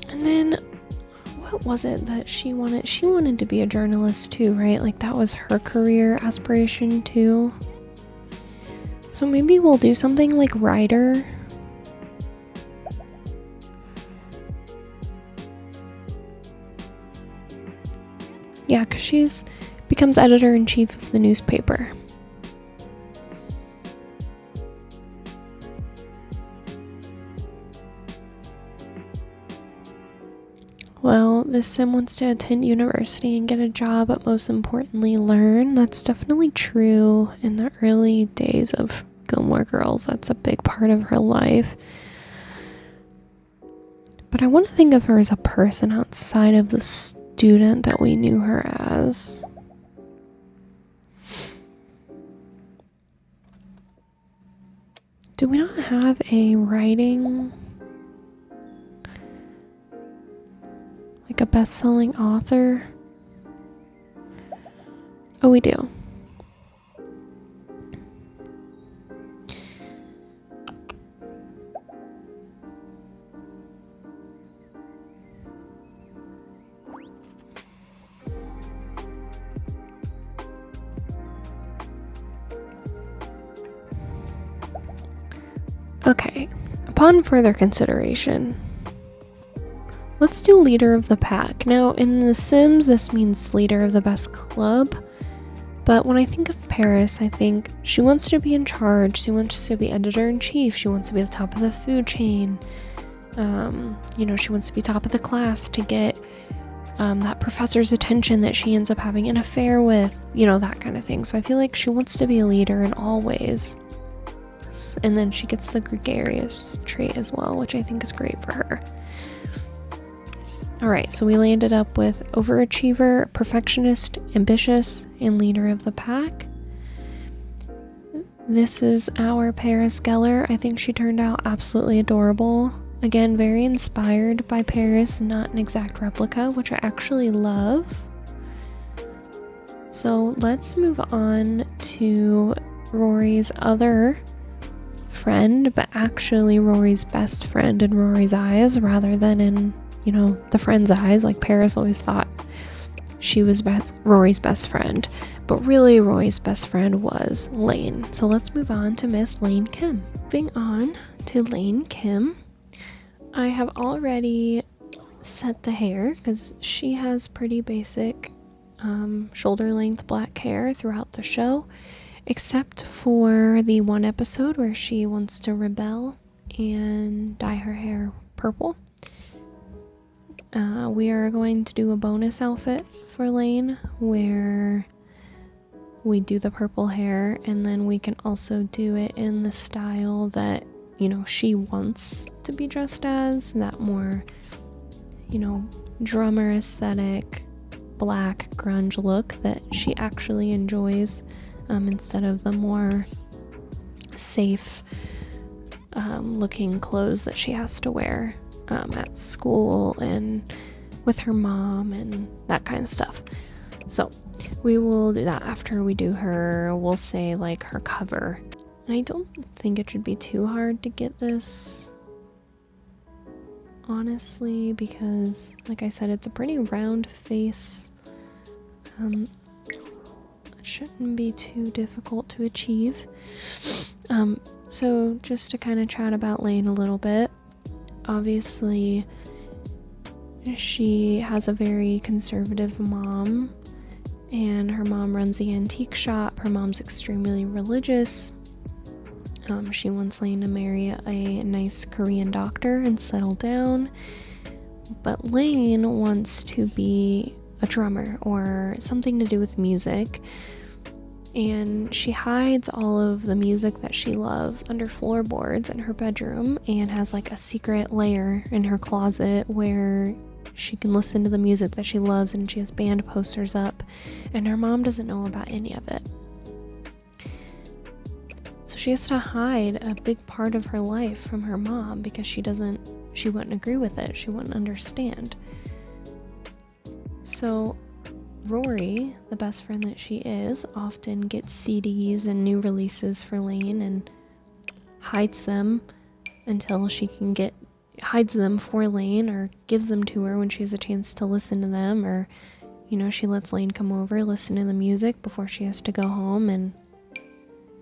And then... what was it that she wanted? She wanted to be a journalist too, right? Like that was her career aspiration too. So maybe we'll do something like writer. Yeah, because she's becomes editor-in-chief of the newspaper. Well, this sim wants to attend university and get a job, but most importantly, learn. That's definitely true in the early days of Gilmore Girls. That's a big part of her life. But I want to think of her as a person outside of the student that we knew her as. Do we not have a writing, like a best-selling author? Oh, we do. Okay, upon further consideration, let's do leader of the pack. Now, in The Sims, this means leader of the best club, but when I think of Paris, I think she wants to be in charge, she wants to be editor-in-chief, she wants to be at the top of the food chain, she wants to be top of the class to get that professor's attention that she ends up having an affair with, that kind of thing. So I feel like she wants to be a leader in all ways. And then she gets the gregarious trait as well, which I think is great for her. Alright, so we landed up with overachiever, perfectionist, ambitious, and leader of the pack. This is our Paris Geller. I think she turned out absolutely adorable. Again, very inspired by Paris, not an exact replica, which I actually love. So let's move on to Rory's other friend, but actually Rory's best friend in Rory's eyes rather than in, the friend's eyes. Like Paris always thought she was Rory's best friend, but really Rory's best friend was Lane. So let's move on to Miss Lane Kim. Moving on to Lane Kim, I have already set the hair because she has pretty basic shoulder length black hair throughout the show, except for the one episode where she wants to rebel and dye her hair purple. We are going to do a bonus outfit for Lane where we do the purple hair, and then we can also do it in the style that, she wants to be dressed as, that more, drummer aesthetic, black grunge look that she actually enjoys. Instead of the more safe looking clothes that she has to wear at school and with her mom and that kind of stuff. So we will do that after we do her, we'll say like her cover. And I don't think it should be too hard to get this, honestly, because like I said, it's a pretty round face. Shouldn't be too difficult to achieve. So just to kind of chat about Lane a little bit, obviously she has a very conservative mom, and her mom runs the antique shop. Her mom's extremely religious. She wants Lane to marry a nice Korean doctor and settle down, but Lane wants to be a drummer or something to do with music, and she hides all of the music that she loves under floorboards in her bedroom and has like a secret lair in her closet where she can listen to the music that she loves, and she has band posters up, and her mom doesn't know about any of it. So she has to hide a big part of her life from her mom because she wouldn't agree with it, she wouldn't understand. So Rory, the best friend that she is, often gets CDs and new releases for Lane and hides them until she can hides them for Lane, or gives them to her when she has a chance to listen to them, or she lets Lane come over, listen to the music before she has to go home and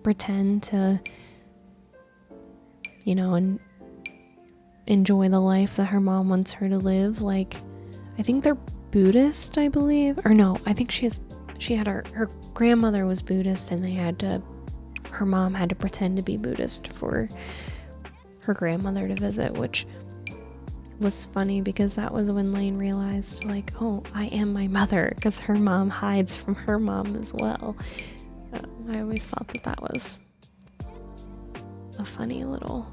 pretend to and enjoy the life that her mom wants her to live. Like, I think they're Buddhist, I believe, or no, I think she had her grandmother was Buddhist, and her mom had to pretend to be Buddhist for her grandmother to visit, which was funny because that was when Lane realized, like, oh, I am my mother, because her mom hides from her mom as well. I always thought that that was a funny little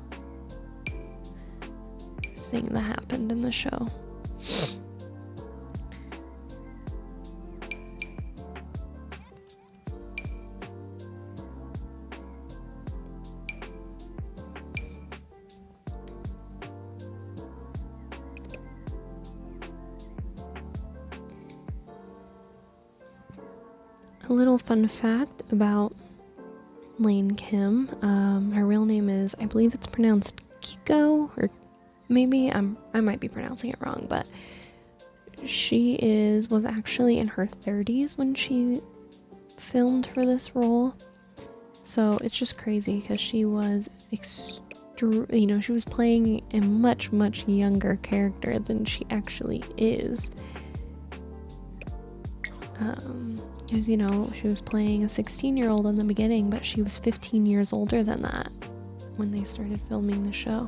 thing that happened in the show. A little fun fact about Lane Kim. Her real name is, I believe it's pronounced Kiko, or maybe I might be pronouncing it wrong, but she was actually in her 30s when she filmed for this role. So it's just crazy because she was she was playing a much younger character than she actually is. Because, she was playing a 16-year-old in the beginning, but she was 15 years older than that when they started filming the show.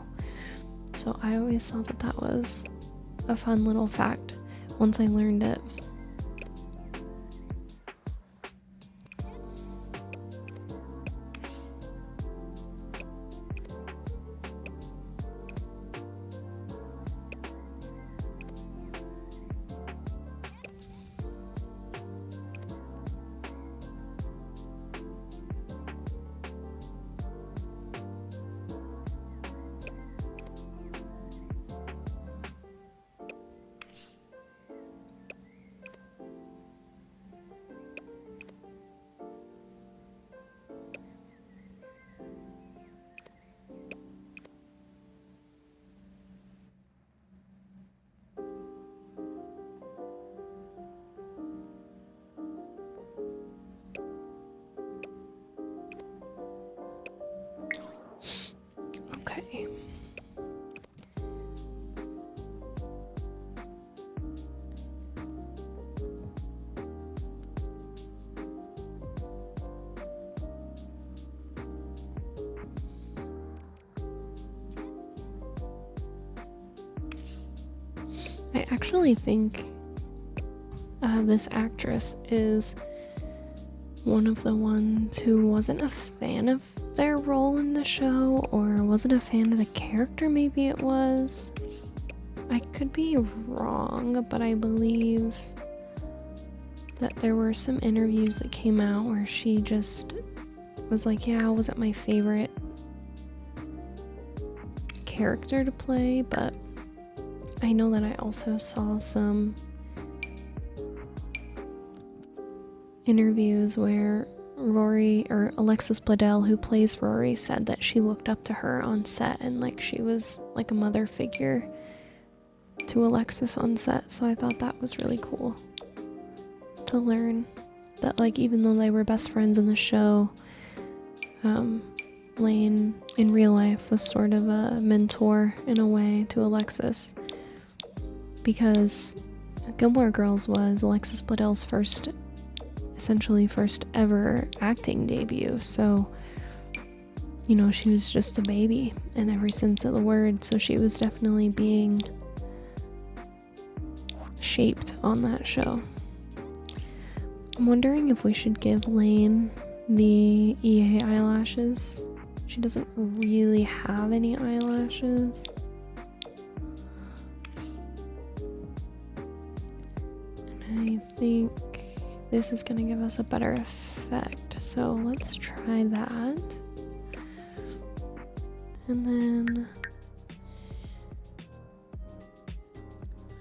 So I always thought that that was a fun little fact once I learned it. Okay. I actually think this actress is one of the ones who wasn't a fan of their role in the show, or wasn't a fan of the character. Maybe it was. I could be wrong, but I believe that there were some interviews that came out where she just was like, yeah, it wasn't my favorite character to play, but I know that I also saw some interviews where Rory, or Alexis Bledel, who plays Rory, said that she looked up to her on set and like she was like a mother figure to Alexis on set. So I thought that was really cool to learn that, like, even though they were best friends in the show, Lane in real life was sort of a mentor in a way to Alexis, because Gilmore Girls was Alexis Bledel's first ever acting debut. So, she was just a baby in every sense of the word. So she was definitely being shaped on that show. I'm wondering if we should give Lane the EA eyelashes. She doesn't really have any eyelashes. And I think this is going to give us a better effect. So let's try that. And then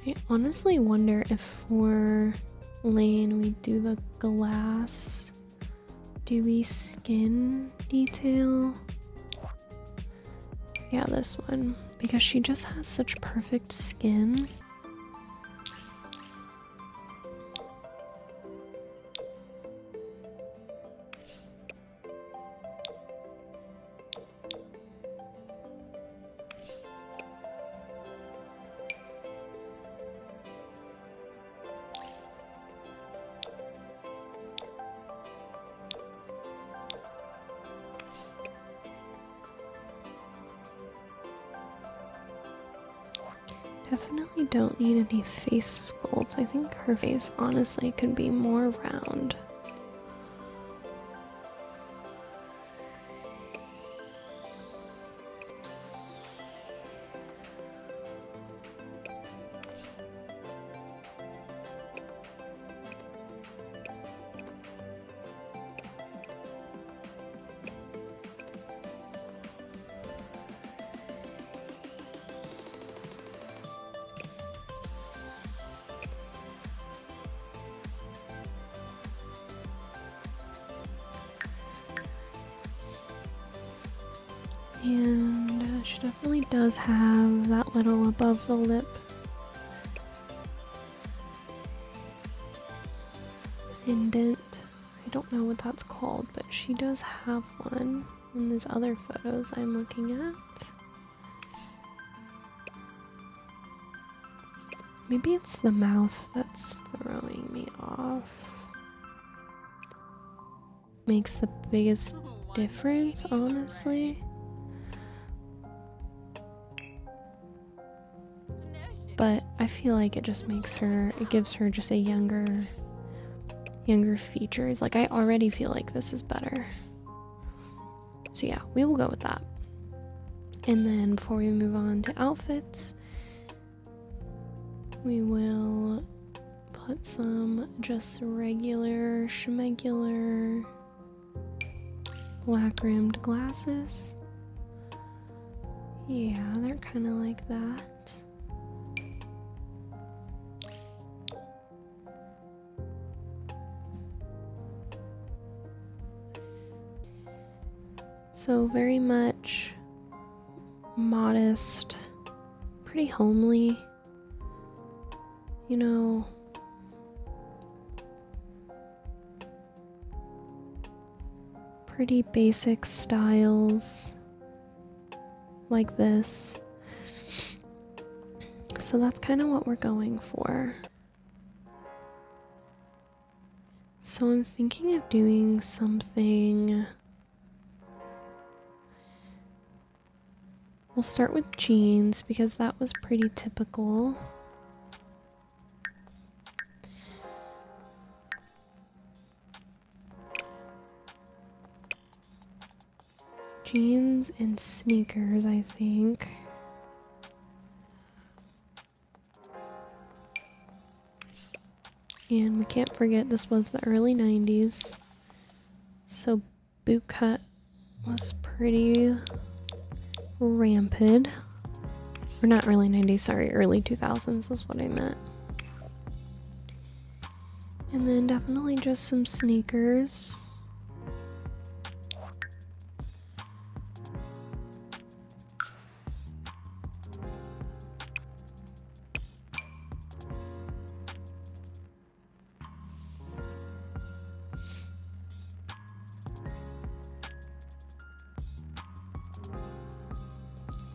I honestly wonder if for Lane we do the glass dewy skin detail. Yeah, this one, because she just has such perfect skin. Definitely don't need any face sculpt. I think her face honestly could be more round. And she definitely does have that little above the lip indent. I don't know what that's called, but she does have one in these other photos I'm looking at. Maybe it's the mouth that's throwing me off. Makes the biggest difference, honestly. But I feel like it just makes her, it gives her just a younger features. Like I already feel like this is better. So yeah, we will go with that. And then before we move on to outfits, we will put some just regular schmegular black rimmed glasses. Yeah, they're kind of like that. So very much modest, pretty homely, you know. Pretty basic styles like this. So that's kind of what we're going for. So I'm thinking of doing something. We'll start with jeans because that was pretty typical. Jeans and sneakers, I think. And we can't forget this was the early 90s. So boot cut was pretty rampant. Or not early 90s, sorry, early 2000s is what I meant. And then definitely just some sneakers.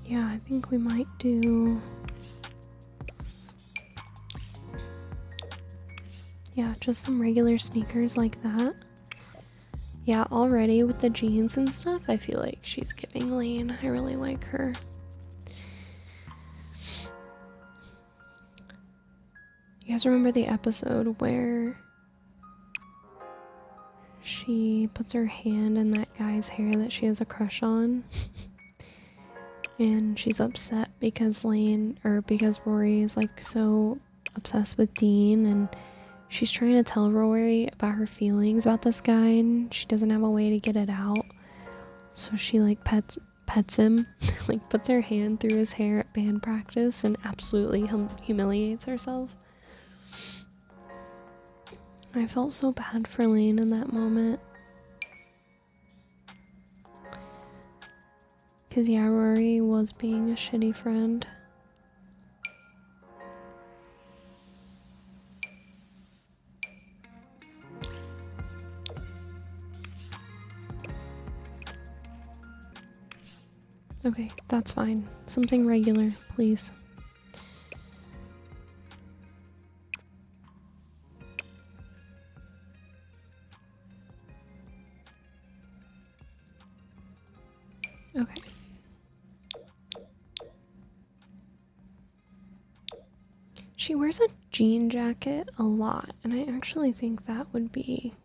Yeah, I think we might do... Yeah, just some regular sneakers like that. Yeah, already with the jeans and stuff, I feel like she's giving Lane. I really like her. You guys remember the episode where she puts her hand in that guy's hair that she has a crush on? And she's upset because Rory is like so obsessed with Dean, and she's trying to tell Rory about her feelings about this guy and she doesn't have a way to get it out. So she like pets him, like puts her hand through his hair at band practice and absolutely humiliates herself. I felt so bad for Lane in that moment. Because yeah, Rory was being a shitty friend. Okay, that's fine. Something regular, please. Okay. She wears a jean jacket a lot, and I actually think that would be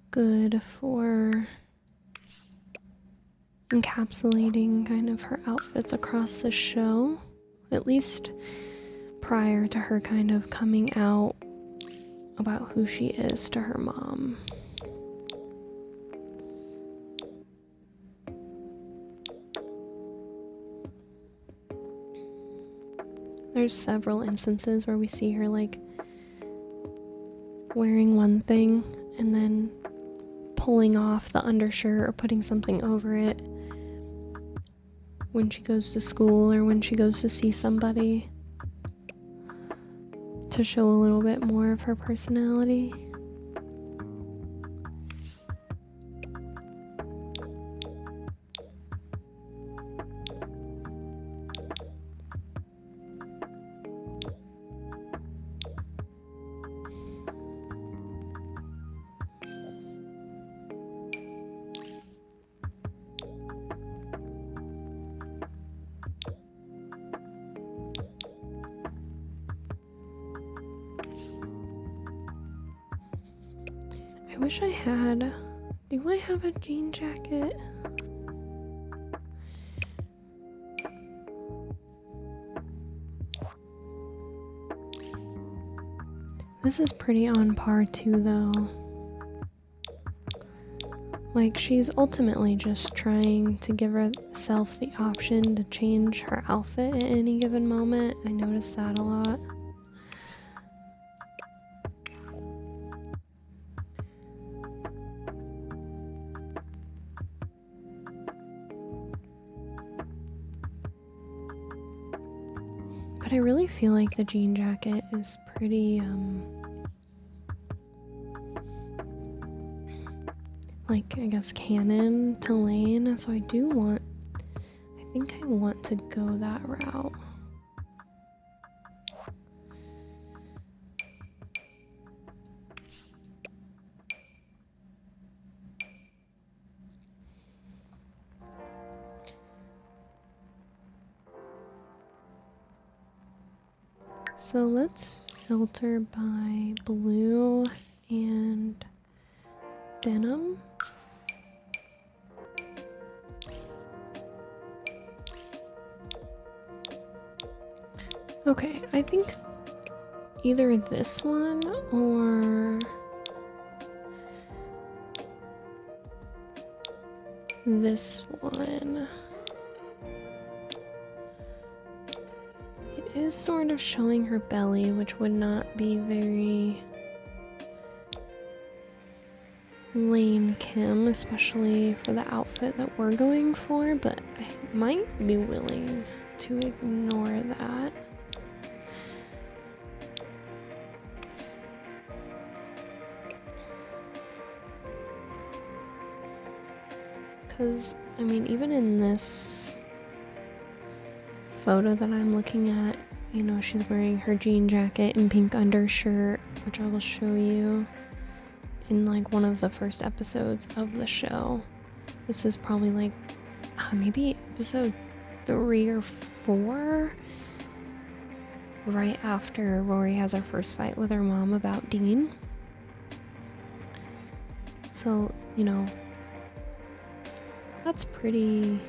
good for encapsulating kind of her outfits across the show, at least prior to her kind of coming out about who she is to her mom. There's several instances where we see her like wearing one thing and then pulling off the undershirt or putting something over it when she goes to school or when she goes to see somebody to show a little bit more of her personality. I wish I had... Do I have a jean jacket? This is pretty on par too, though. Like, she's ultimately just trying to give herself the option to change her outfit at any given moment. I noticed that a lot. But I really feel like the jean jacket is pretty, like, I guess, canon to Lane, so I think I want to go that route. So let's filter by blue and denim. Okay, I think either this one or this one. It is sort of showing her belly, which would not be very Lane Kim, especially for the outfit that we're going for, but I might be willing to ignore that. Because, I mean, even in this photo that I'm looking at, you know, she's wearing her jean jacket and pink undershirt, which I will show you in like one of the first episodes of the show. This is probably like maybe episode 3 or 4, right after Rory has her first fight with her mom about Dean. So, you know, that's pretty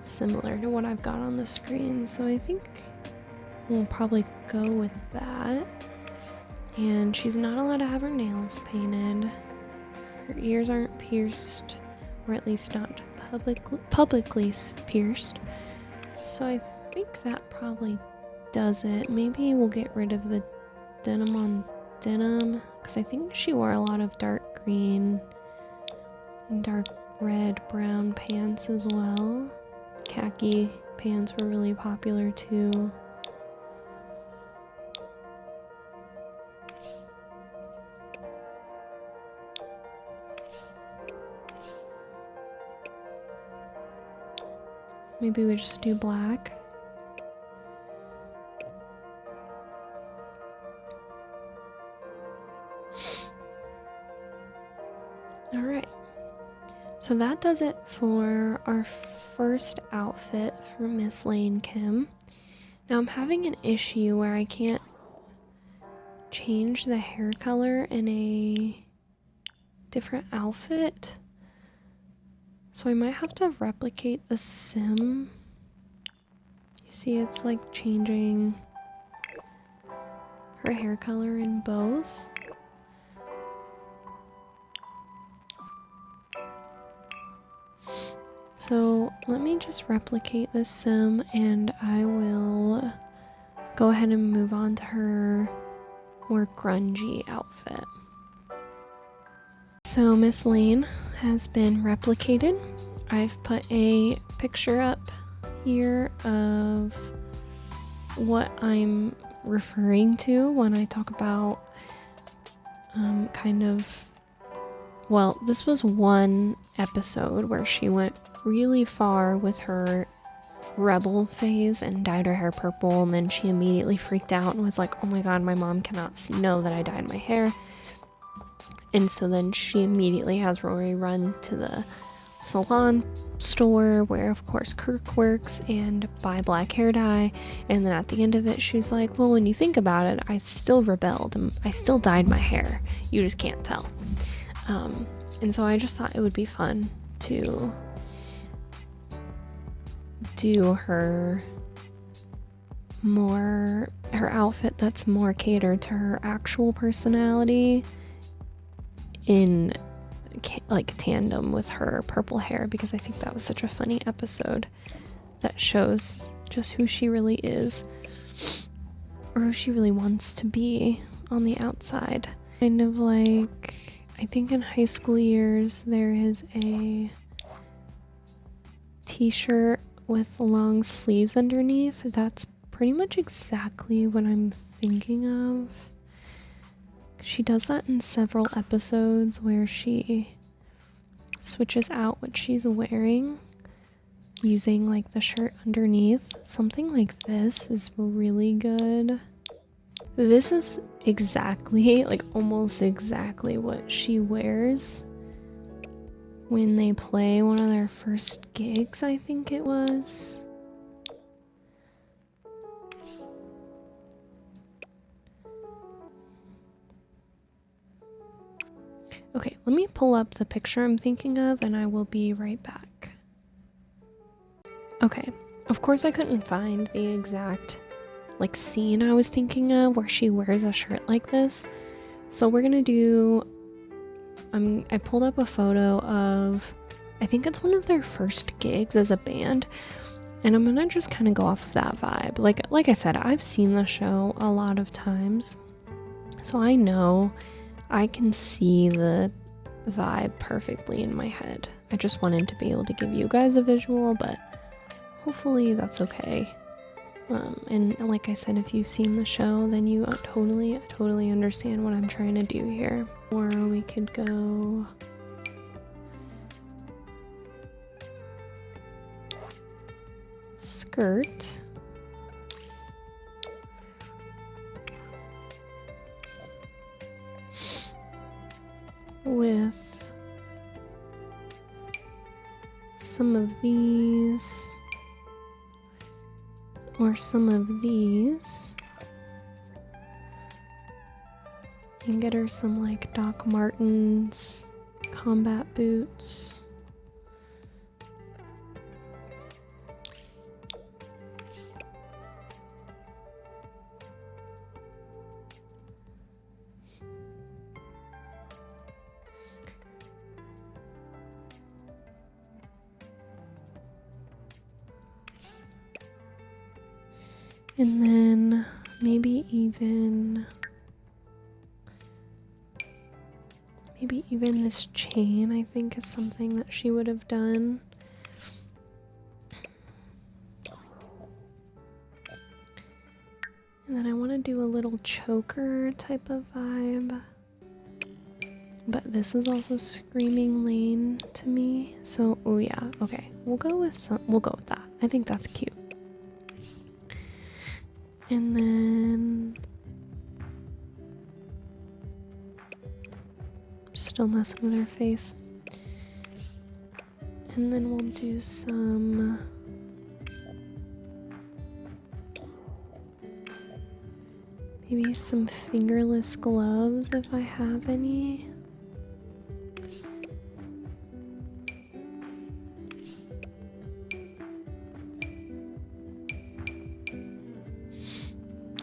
similar to what I've got on the screen, so I think we'll probably go with that. And she's not allowed to have her nails painted. Her ears aren't pierced, or at least not publicly pierced. So I think that probably does it. Maybe we'll get rid of the denim on denim, because I think she wore a lot of dark green and dark red, brown pants as well. Khaki pants were really popular too. Maybe we just do black. All right. So that does it for our first outfit for Miss Lane Kim. Now I'm having an issue where I can't change the hair color in a different outfit. So I might have to replicate the sim. You see it's like changing her hair color in both. So let me just replicate this sim and I will go ahead and move on to her more grungy outfit. So Miss Lane has been replicated. I've put a picture up here of what I'm referring to when I talk about well, this was one episode where she went really far with her rebel phase and dyed her hair purple, and then she immediately freaked out and was like, oh my god, my mom cannot know that I dyed my hair. And so then she immediately has Rory run to the salon store where of course Kirk works and buy black hair dye, and then at the end of it she's like, well, when you think about it, I still rebelled and I still dyed my hair, you just can't tell. And so I just thought it would be fun to do her outfit that's more catered to her actual personality in like tandem with her purple hair, because I think that was such a funny episode that shows just who she really is, or who she really wants to be on the outside. Kind of like, I think in high school years there is a t-shirt with long sleeves underneath. That's pretty much exactly what I'm thinking of. She does that in several episodes where she switches out what she's wearing using like the shirt underneath. Something like this is really good. This is exactly, like almost exactly what she wears when they play one of their first gigs, I think it was. Okay, let me pull up the picture I'm thinking of and I will be right back. Okay, of course I couldn't find the exact like scene I was thinking of where she wears a shirt like this. So we're gonna do, I pulled up a photo of, I think it's one of their first gigs as a band, and I'm gonna just kind of go off of that vibe. Like I said, I've seen the show a lot of times, so I know I can see the vibe perfectly in my head. I just wanted to be able to give you guys a visual, but hopefully that's okay. And like I said, if you've seen the show, then you totally understand what I'm trying to do here. Or we could go skirt. With some of these or some of these, and get her some like Doc Martens combat boots. And then maybe even this chain, I think, is something that she would have done. And then I want to do a little choker type of vibe. But this is also screaming Lane to me. So, oh yeah, okay. We'll go with that. I think that's cute. And then still messing with her face. And then we'll do some Maybe some fingerless gloves if I have any.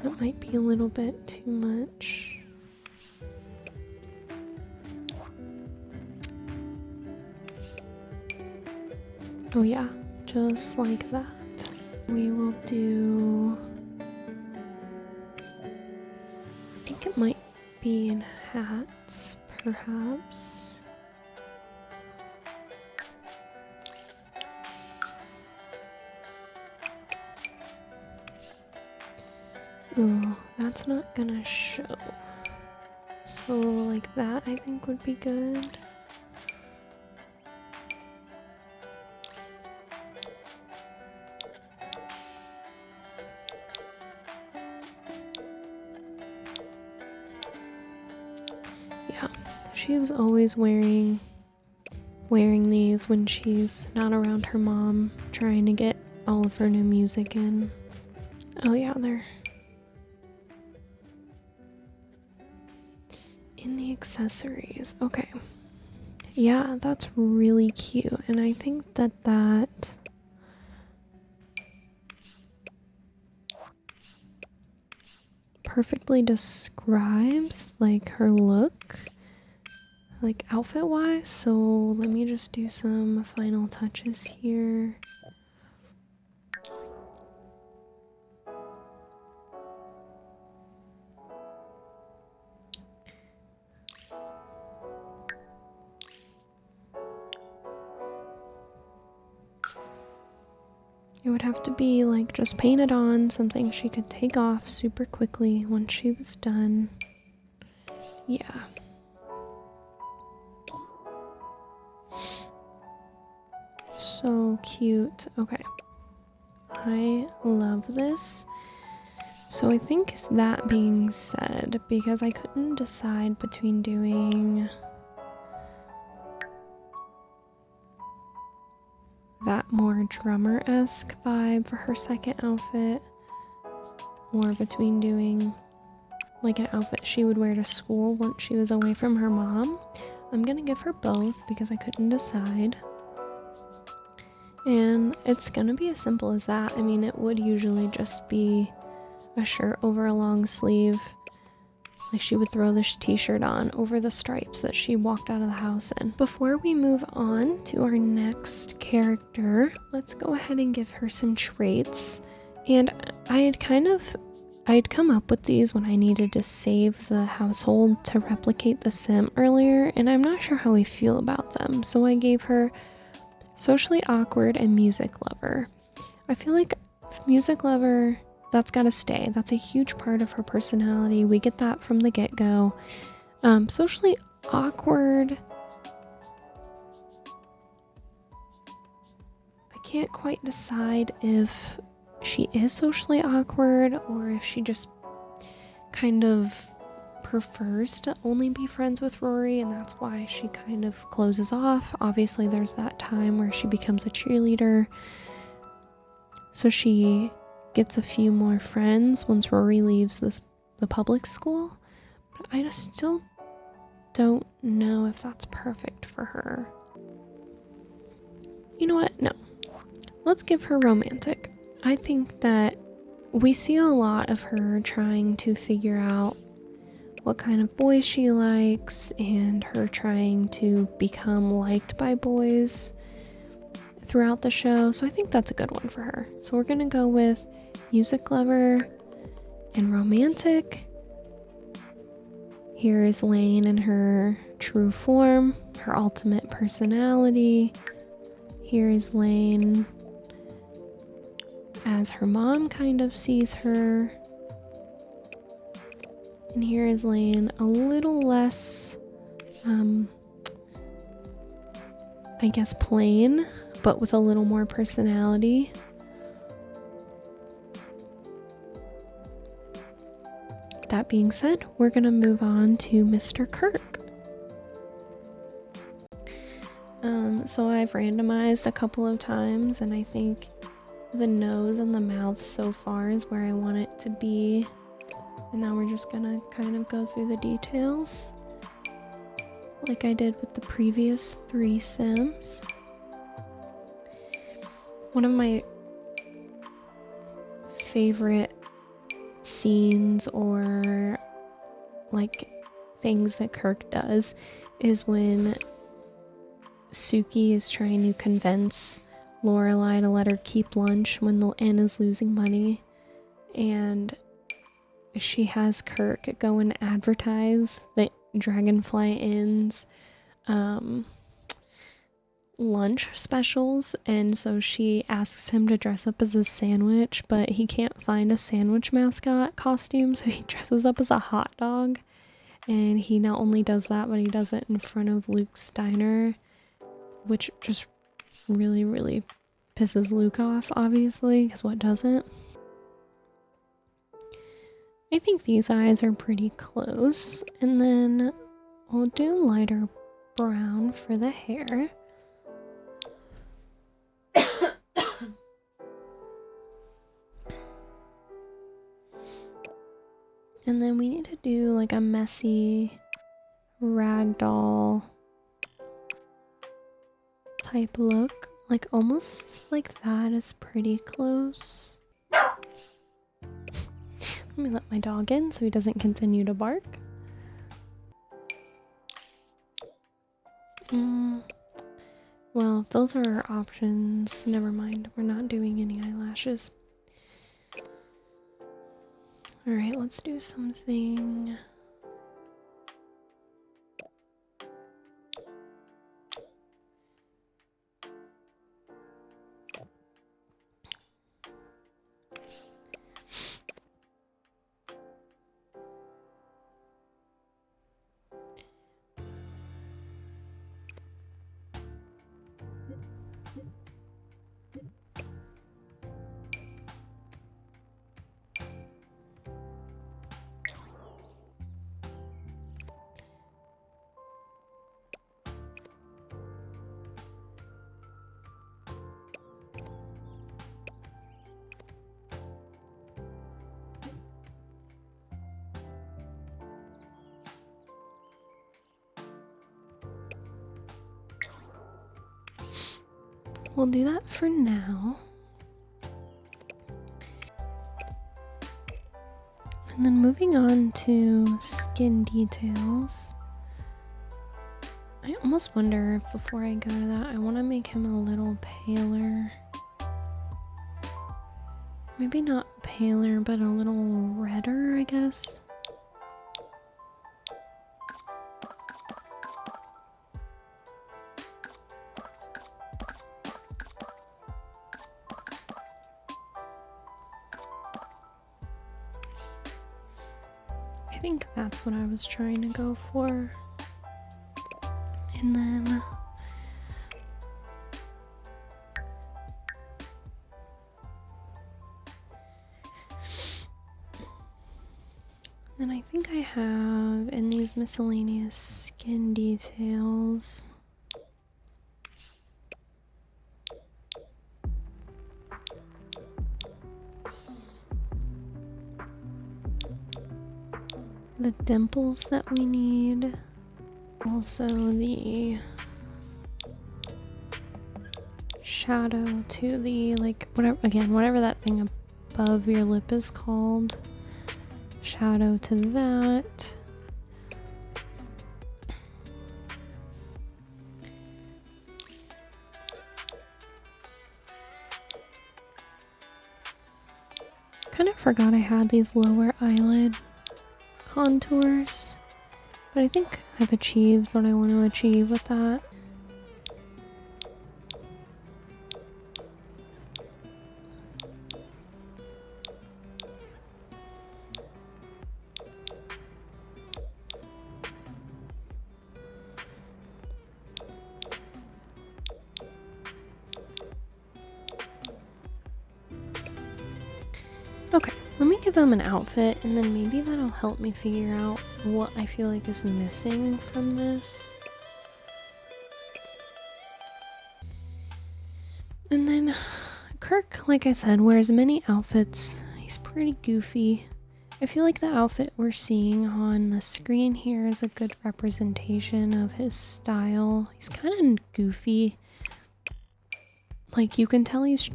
That might be a little bit too much. Oh yeah, just like that. We will do, I think it might be in hats, perhaps. Oh, that's not gonna show. So like that I think would be good. Yeah, she was always wearing these when she's not around her mom, trying to get all of her new music in. Oh yeah, they're in the accessories. Okay. Yeah, that's really cute. And I think that perfectly describes like her look, like outfit wise. So let me just do some final touches here. It would have to be like just painted on, something she could take off super quickly once she was done. Yeah. So cute. Okay. I love this. So I think that being said, because I couldn't decide between doing that more drummer-esque vibe for her second outfit, or between doing like an outfit she would wear to school once she was away from her mom, I'm gonna give her both because I couldn't decide. And it's gonna be as simple as that. I mean, it would usually just be a shirt over a long sleeve. Like she would throw this t-shirt on over the stripes that she walked out of the house in. Before we move on to our next character, let's go ahead and give her some traits. And I'd come up with these when I needed to save the household to replicate the sim earlier, and I'm not sure how I feel about them. So I gave her socially awkward and music lover. I feel like music lover, that's gotta stay. That's a huge part of her personality. We get that from the get-go. Socially awkward, I can't quite decide if she is socially awkward or if she just kind of prefers to only be friends with Rory, and that's why she kind of closes off. Obviously there's that time where she becomes a cheerleader, so she gets a few more friends once Rory leaves the public school. But I just still don't know if that's perfect for her. You know what? No. Let's give her romantic. I think that we see a lot of her trying to figure out what kind of boys she likes and her trying to become liked by boys throughout the show. So I think that's a good one for her. So we're gonna go with music lover and romantic. Here is Lane in her true form, her ultimate personality. Here is Lane as her mom kind of sees her. And here is Lane a little less, I guess plain, but with a little more personality. That being said, we're gonna move on to Mr. Kirk. So I've randomized a couple of times, and I think the nose and the mouth so far is where I want it to be. And now we're just gonna kind of go through the details like I did with the previous 3 Sims. One of my favorite scenes or like things that Kirk does is when Suki is trying to convince Lorelai to let her keep lunch when the inn is losing money, and she has Kirk go and advertise the Dragonfly Inn's lunch specials, and so she asks him to dress up as a sandwich, but he can't find a sandwich mascot costume, so he dresses up as a hot dog. And he not only does that, but he does it in front of Luke's diner, which just really, really pisses Luke off, obviously, because what doesn't? I think these eyes are pretty close, and then we'll do lighter brown for the hair. And then we need to do like a messy ragdoll type look. Like almost like that is pretty close. Let me let my dog in so he doesn't continue to bark. Well, if those are our options, never mind. We're not doing any eyelashes. Alright, let's do something. We'll do that for now. And then moving on to skin details. I almost wonder if before I go to that, I want to make him a little paler. Maybe not paler, but a little redder, I guess. I think that's what I was trying to go for. And then I think I have in these miscellaneous skin details. The dimples that we need. Also the shadow to the, like, whatever that thing above your lip is called. Shadow to that. Kind of forgot I had these lower eyelid contours, but I think I've achieved what I want to achieve with that. Okay, let me give him an outfit, and then maybe that'll help me figure out what I feel like is missing from this. And then Kirk, like I said, wears many outfits. He's pretty goofy. I feel like the outfit we're seeing on the screen here is a good representation of his style. He's kind of goofy. Like, you can tell he's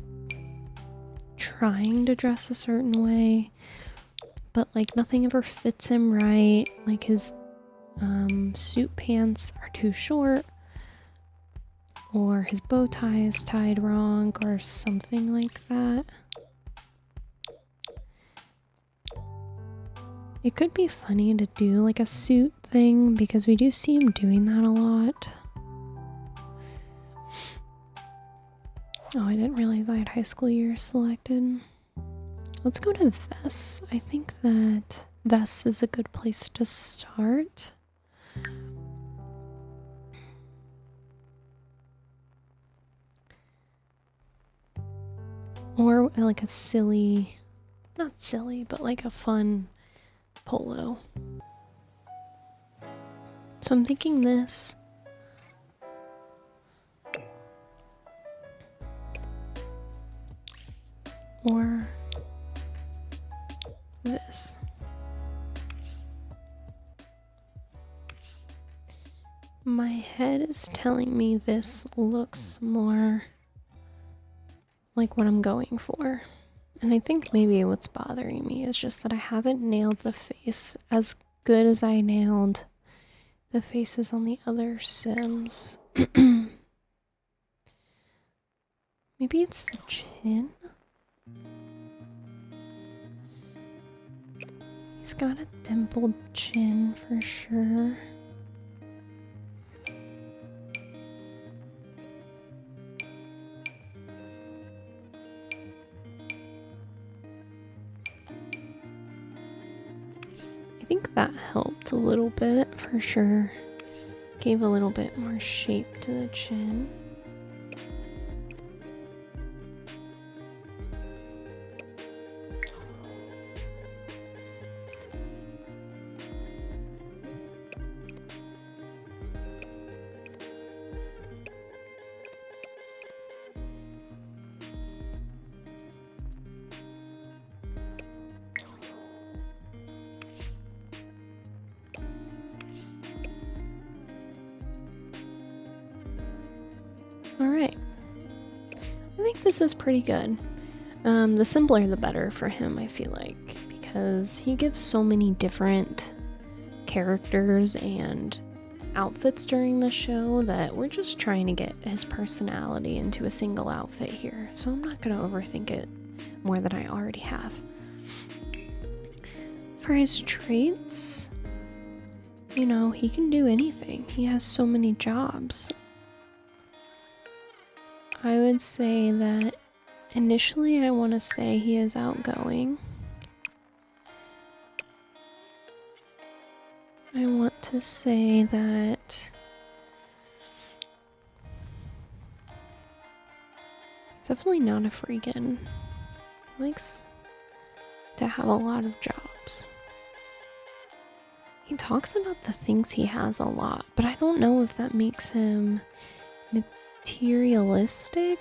trying to dress a certain way, but like nothing ever fits him right. Like his suit pants are too short, or his bow tie is tied wrong, or something like that. It could be funny to do like a suit thing because we do see him doing that a lot. Oh, I didn't realize I had high school years selected. Let's go to vests. I think that vests is a good place to start. Or like a silly, not silly, but like a fun polo. So I'm thinking this. Or this. My head is telling me this looks more like what I'm going for. And I think maybe what's bothering me is just that I haven't nailed the face as good as I nailed the faces on the other Sims. Maybe it's the chin? He's got a dimpled chin for sure. I think that helped a little bit for sure. Gave a little bit more shape to the chin. Alright. I think this is pretty good. The simpler the better for him, I feel like, because he gives so many different characters and outfits during the show that we're just trying to get his personality into a single outfit here. So I'm not going to overthink it more than I already have. For his traits, you know, he can do anything. He has so many jobs. I would say that initially I want to say he is outgoing. I want to say that he's definitely not a freakin'. He likes to have a lot of jobs. He talks about the things he has a lot, but I don't know if that makes him materialistic.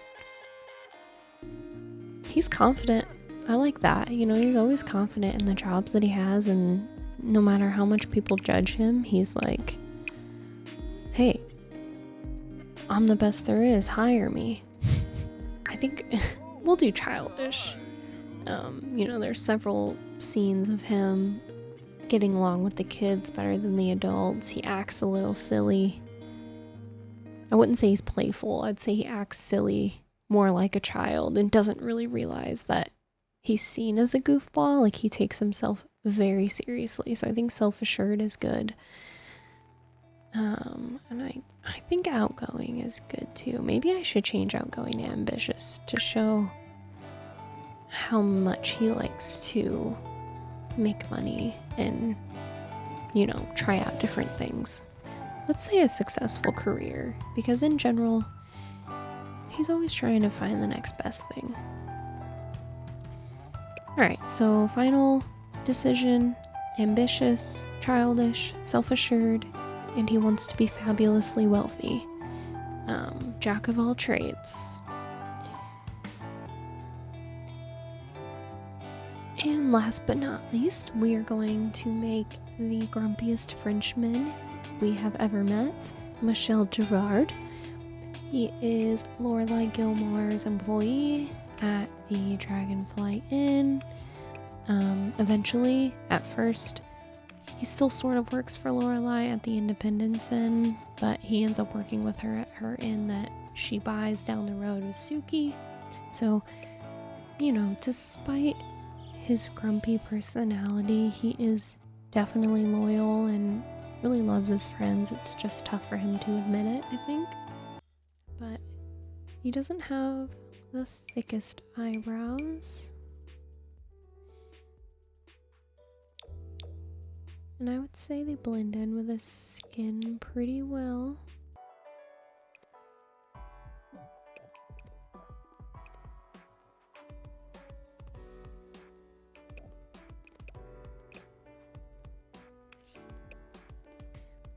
He's confident. I like that. You know, he's always confident in the jobs that he has, and no matter how much people judge him, he's like, hey, I'm the best there is, hire me. I think we'll do childish. You know, there's several scenes of him getting along with the kids better than the adults. He acts a little silly. I wouldn't say he's playful. I'd say he acts silly, more like a child, and doesn't really realize that he's seen as a goofball. Like, he takes himself very seriously. So I think self-assured is good. And I think outgoing is good too. Maybe I should change outgoing to ambitious to show how much he likes to make money and, you know, try out different things. Let's say a successful career, because in general, he's always trying to find the next best thing. Alright, so final decision: ambitious, childish, self-assured, and he wants to be fabulously wealthy. Jack of all trades. And last but not least, we are going to make the grumpiest Frenchman we have ever met, Michel Gerard. He is Lorelai Gilmore's employee at the Dragonfly Inn. Eventually, at first, he still sort of works for Lorelai at the Independence Inn, but he ends up working with her at her inn that she buys down the road with Suki. So, you know, despite his grumpy personality, he is definitely loyal and really loves his friends. It's just tough for him to admit it, I think. But he doesn't have the thickest eyebrows. And I would say they blend in with his skin pretty well.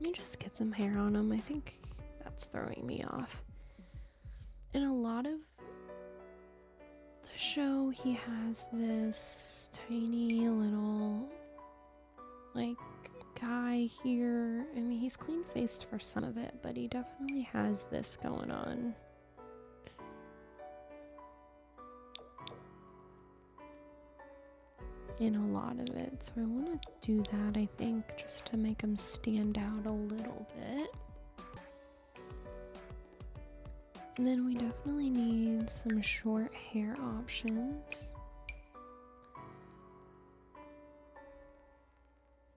Let me just get some hair on him. I think that's throwing me off. In a lot of the show, he has this tiny little, like, guy here. I mean, he's clean-faced for some of it, but he definitely has this going on. In a lot of it, so I want to do that, I think, just to make him stand out a little bit. And then we definitely need some short hair options.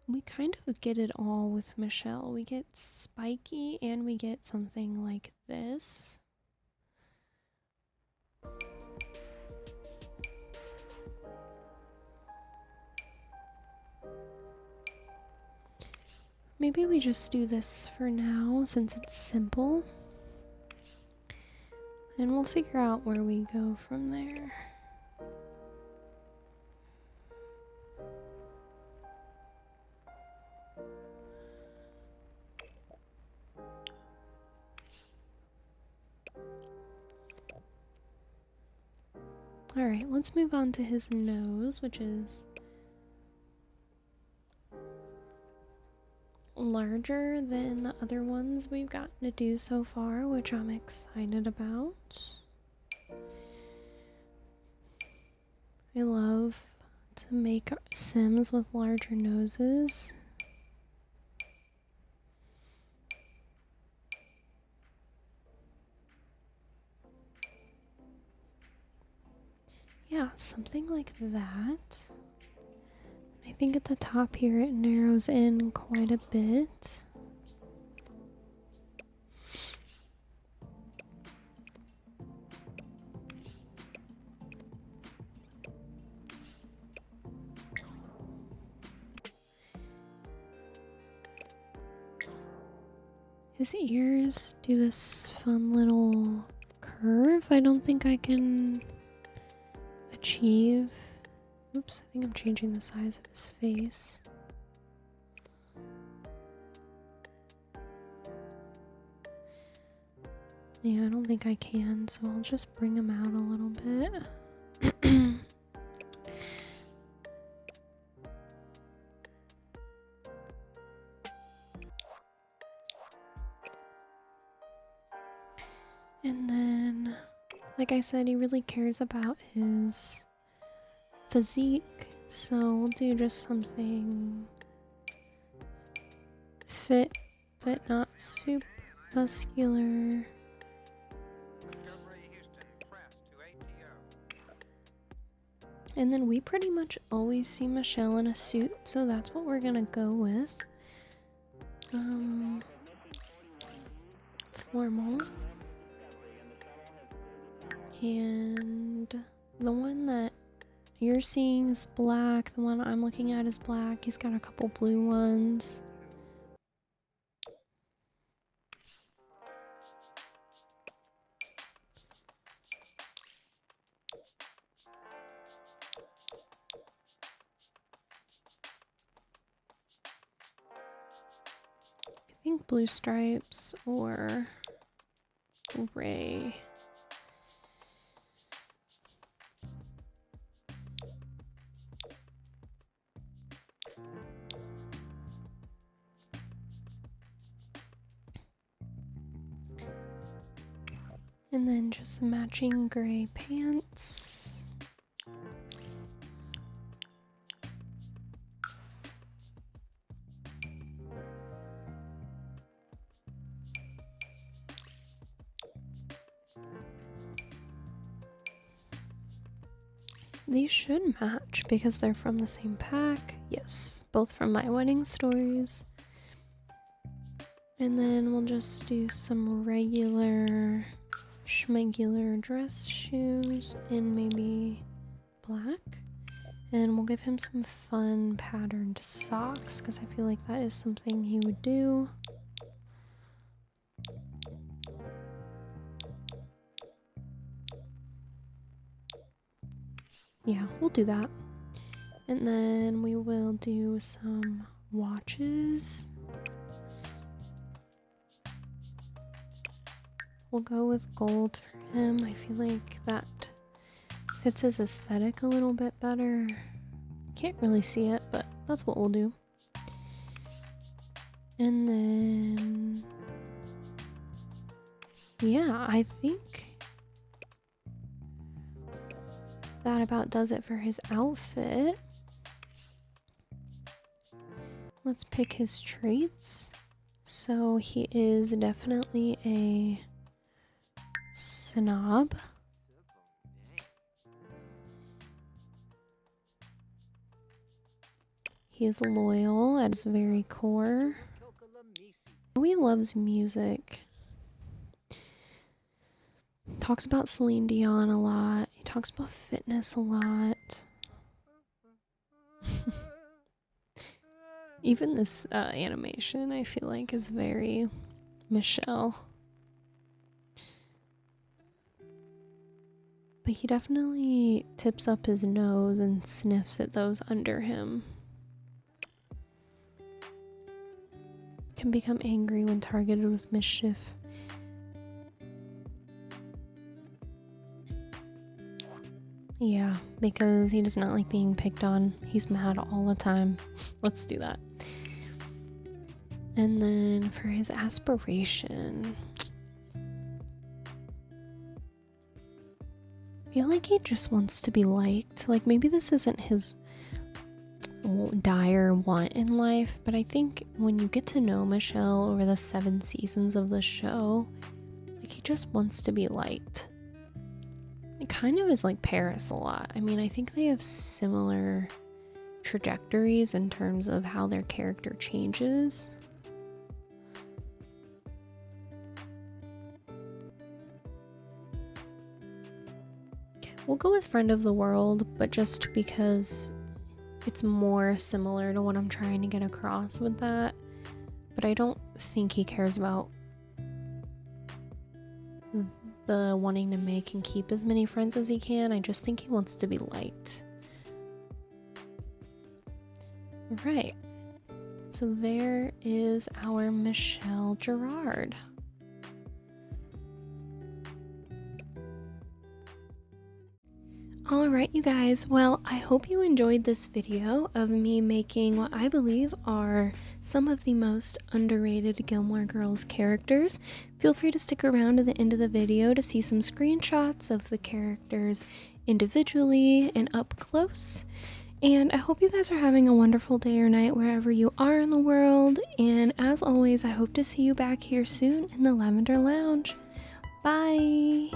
We kind of get it all with Michelle. We get spiky and we get something like this. Maybe we just do this for now since it's simple. And we'll figure out where we go from there. Alright, let's move on to his nose, which is larger than the other ones we've gotten to do so far, which I'm excited about. I love to make Sims with larger noses. Yeah, something like that. I think at the top here it narrows in quite a bit. His ears do this fun little curve. I don't think I can achieve. Oops, I think I'm changing the size of his face. Yeah, I don't think I can, so I'll just bring him out a little bit. And then, like I said, he really cares about his physique, so we'll do just something fit but not super muscular. And then we pretty much always see Michelle in a suit, so that's what we're gonna go with. Formal. And the one that you're seeing is black. The one I'm looking at is black. He's got a couple blue ones. I think blue stripes or gray. And then just matching gray pants. These should match because they're from the same pack. Yes, both from My Wedding Stories. And then we'll just do some regular schmegular dress shoes in maybe black. And we'll give him some fun patterned socks because I feel like that is something he would do. Yeah, we'll do that. And then we will do some watches. We'll go with gold for him. I feel like that fits his aesthetic a little bit better. Can't really see it, but that's what we'll do. And then, yeah, I think that about does it for his outfit. Let's pick his traits. So he is definitely a snob. He is loyal at his very core. He loves music. Talks about Celine Dion a lot. He talks about fitness a lot. Even this animation, I feel like, is very Michelle. But he definitely tips up his nose and sniffs at those under him. Can become angry when targeted with mischief. Yeah, because he does not like being picked on. He's mad all the time. Let's do that. And then for his aspiration, I feel like he just wants to be liked. Like maybe this isn't his dire want in life, but I think when you get to know Michelle over the 7 seasons of the show, like he just wants to be liked. It kind of is like Paris a lot. I mean, I think they have similar trajectories in terms of how their character changes. We'll go with Friend of the World, but just because it's more similar to what I'm trying to get across with that. But I don't think he cares about the wanting to make and keep as many friends as he can. I just think he wants to be liked. Right. So there is our Michelle Gerard. Alright you guys, well I hope you enjoyed this video of me making what I believe are some of the most underrated Gilmore Girls characters. Feel free to stick around to the end of the video to see some screenshots of the characters individually and up close. And I hope you guys are having a wonderful day or night wherever you are in the world. And as always, I hope to see you back here soon in the Lavender Lounge. Bye!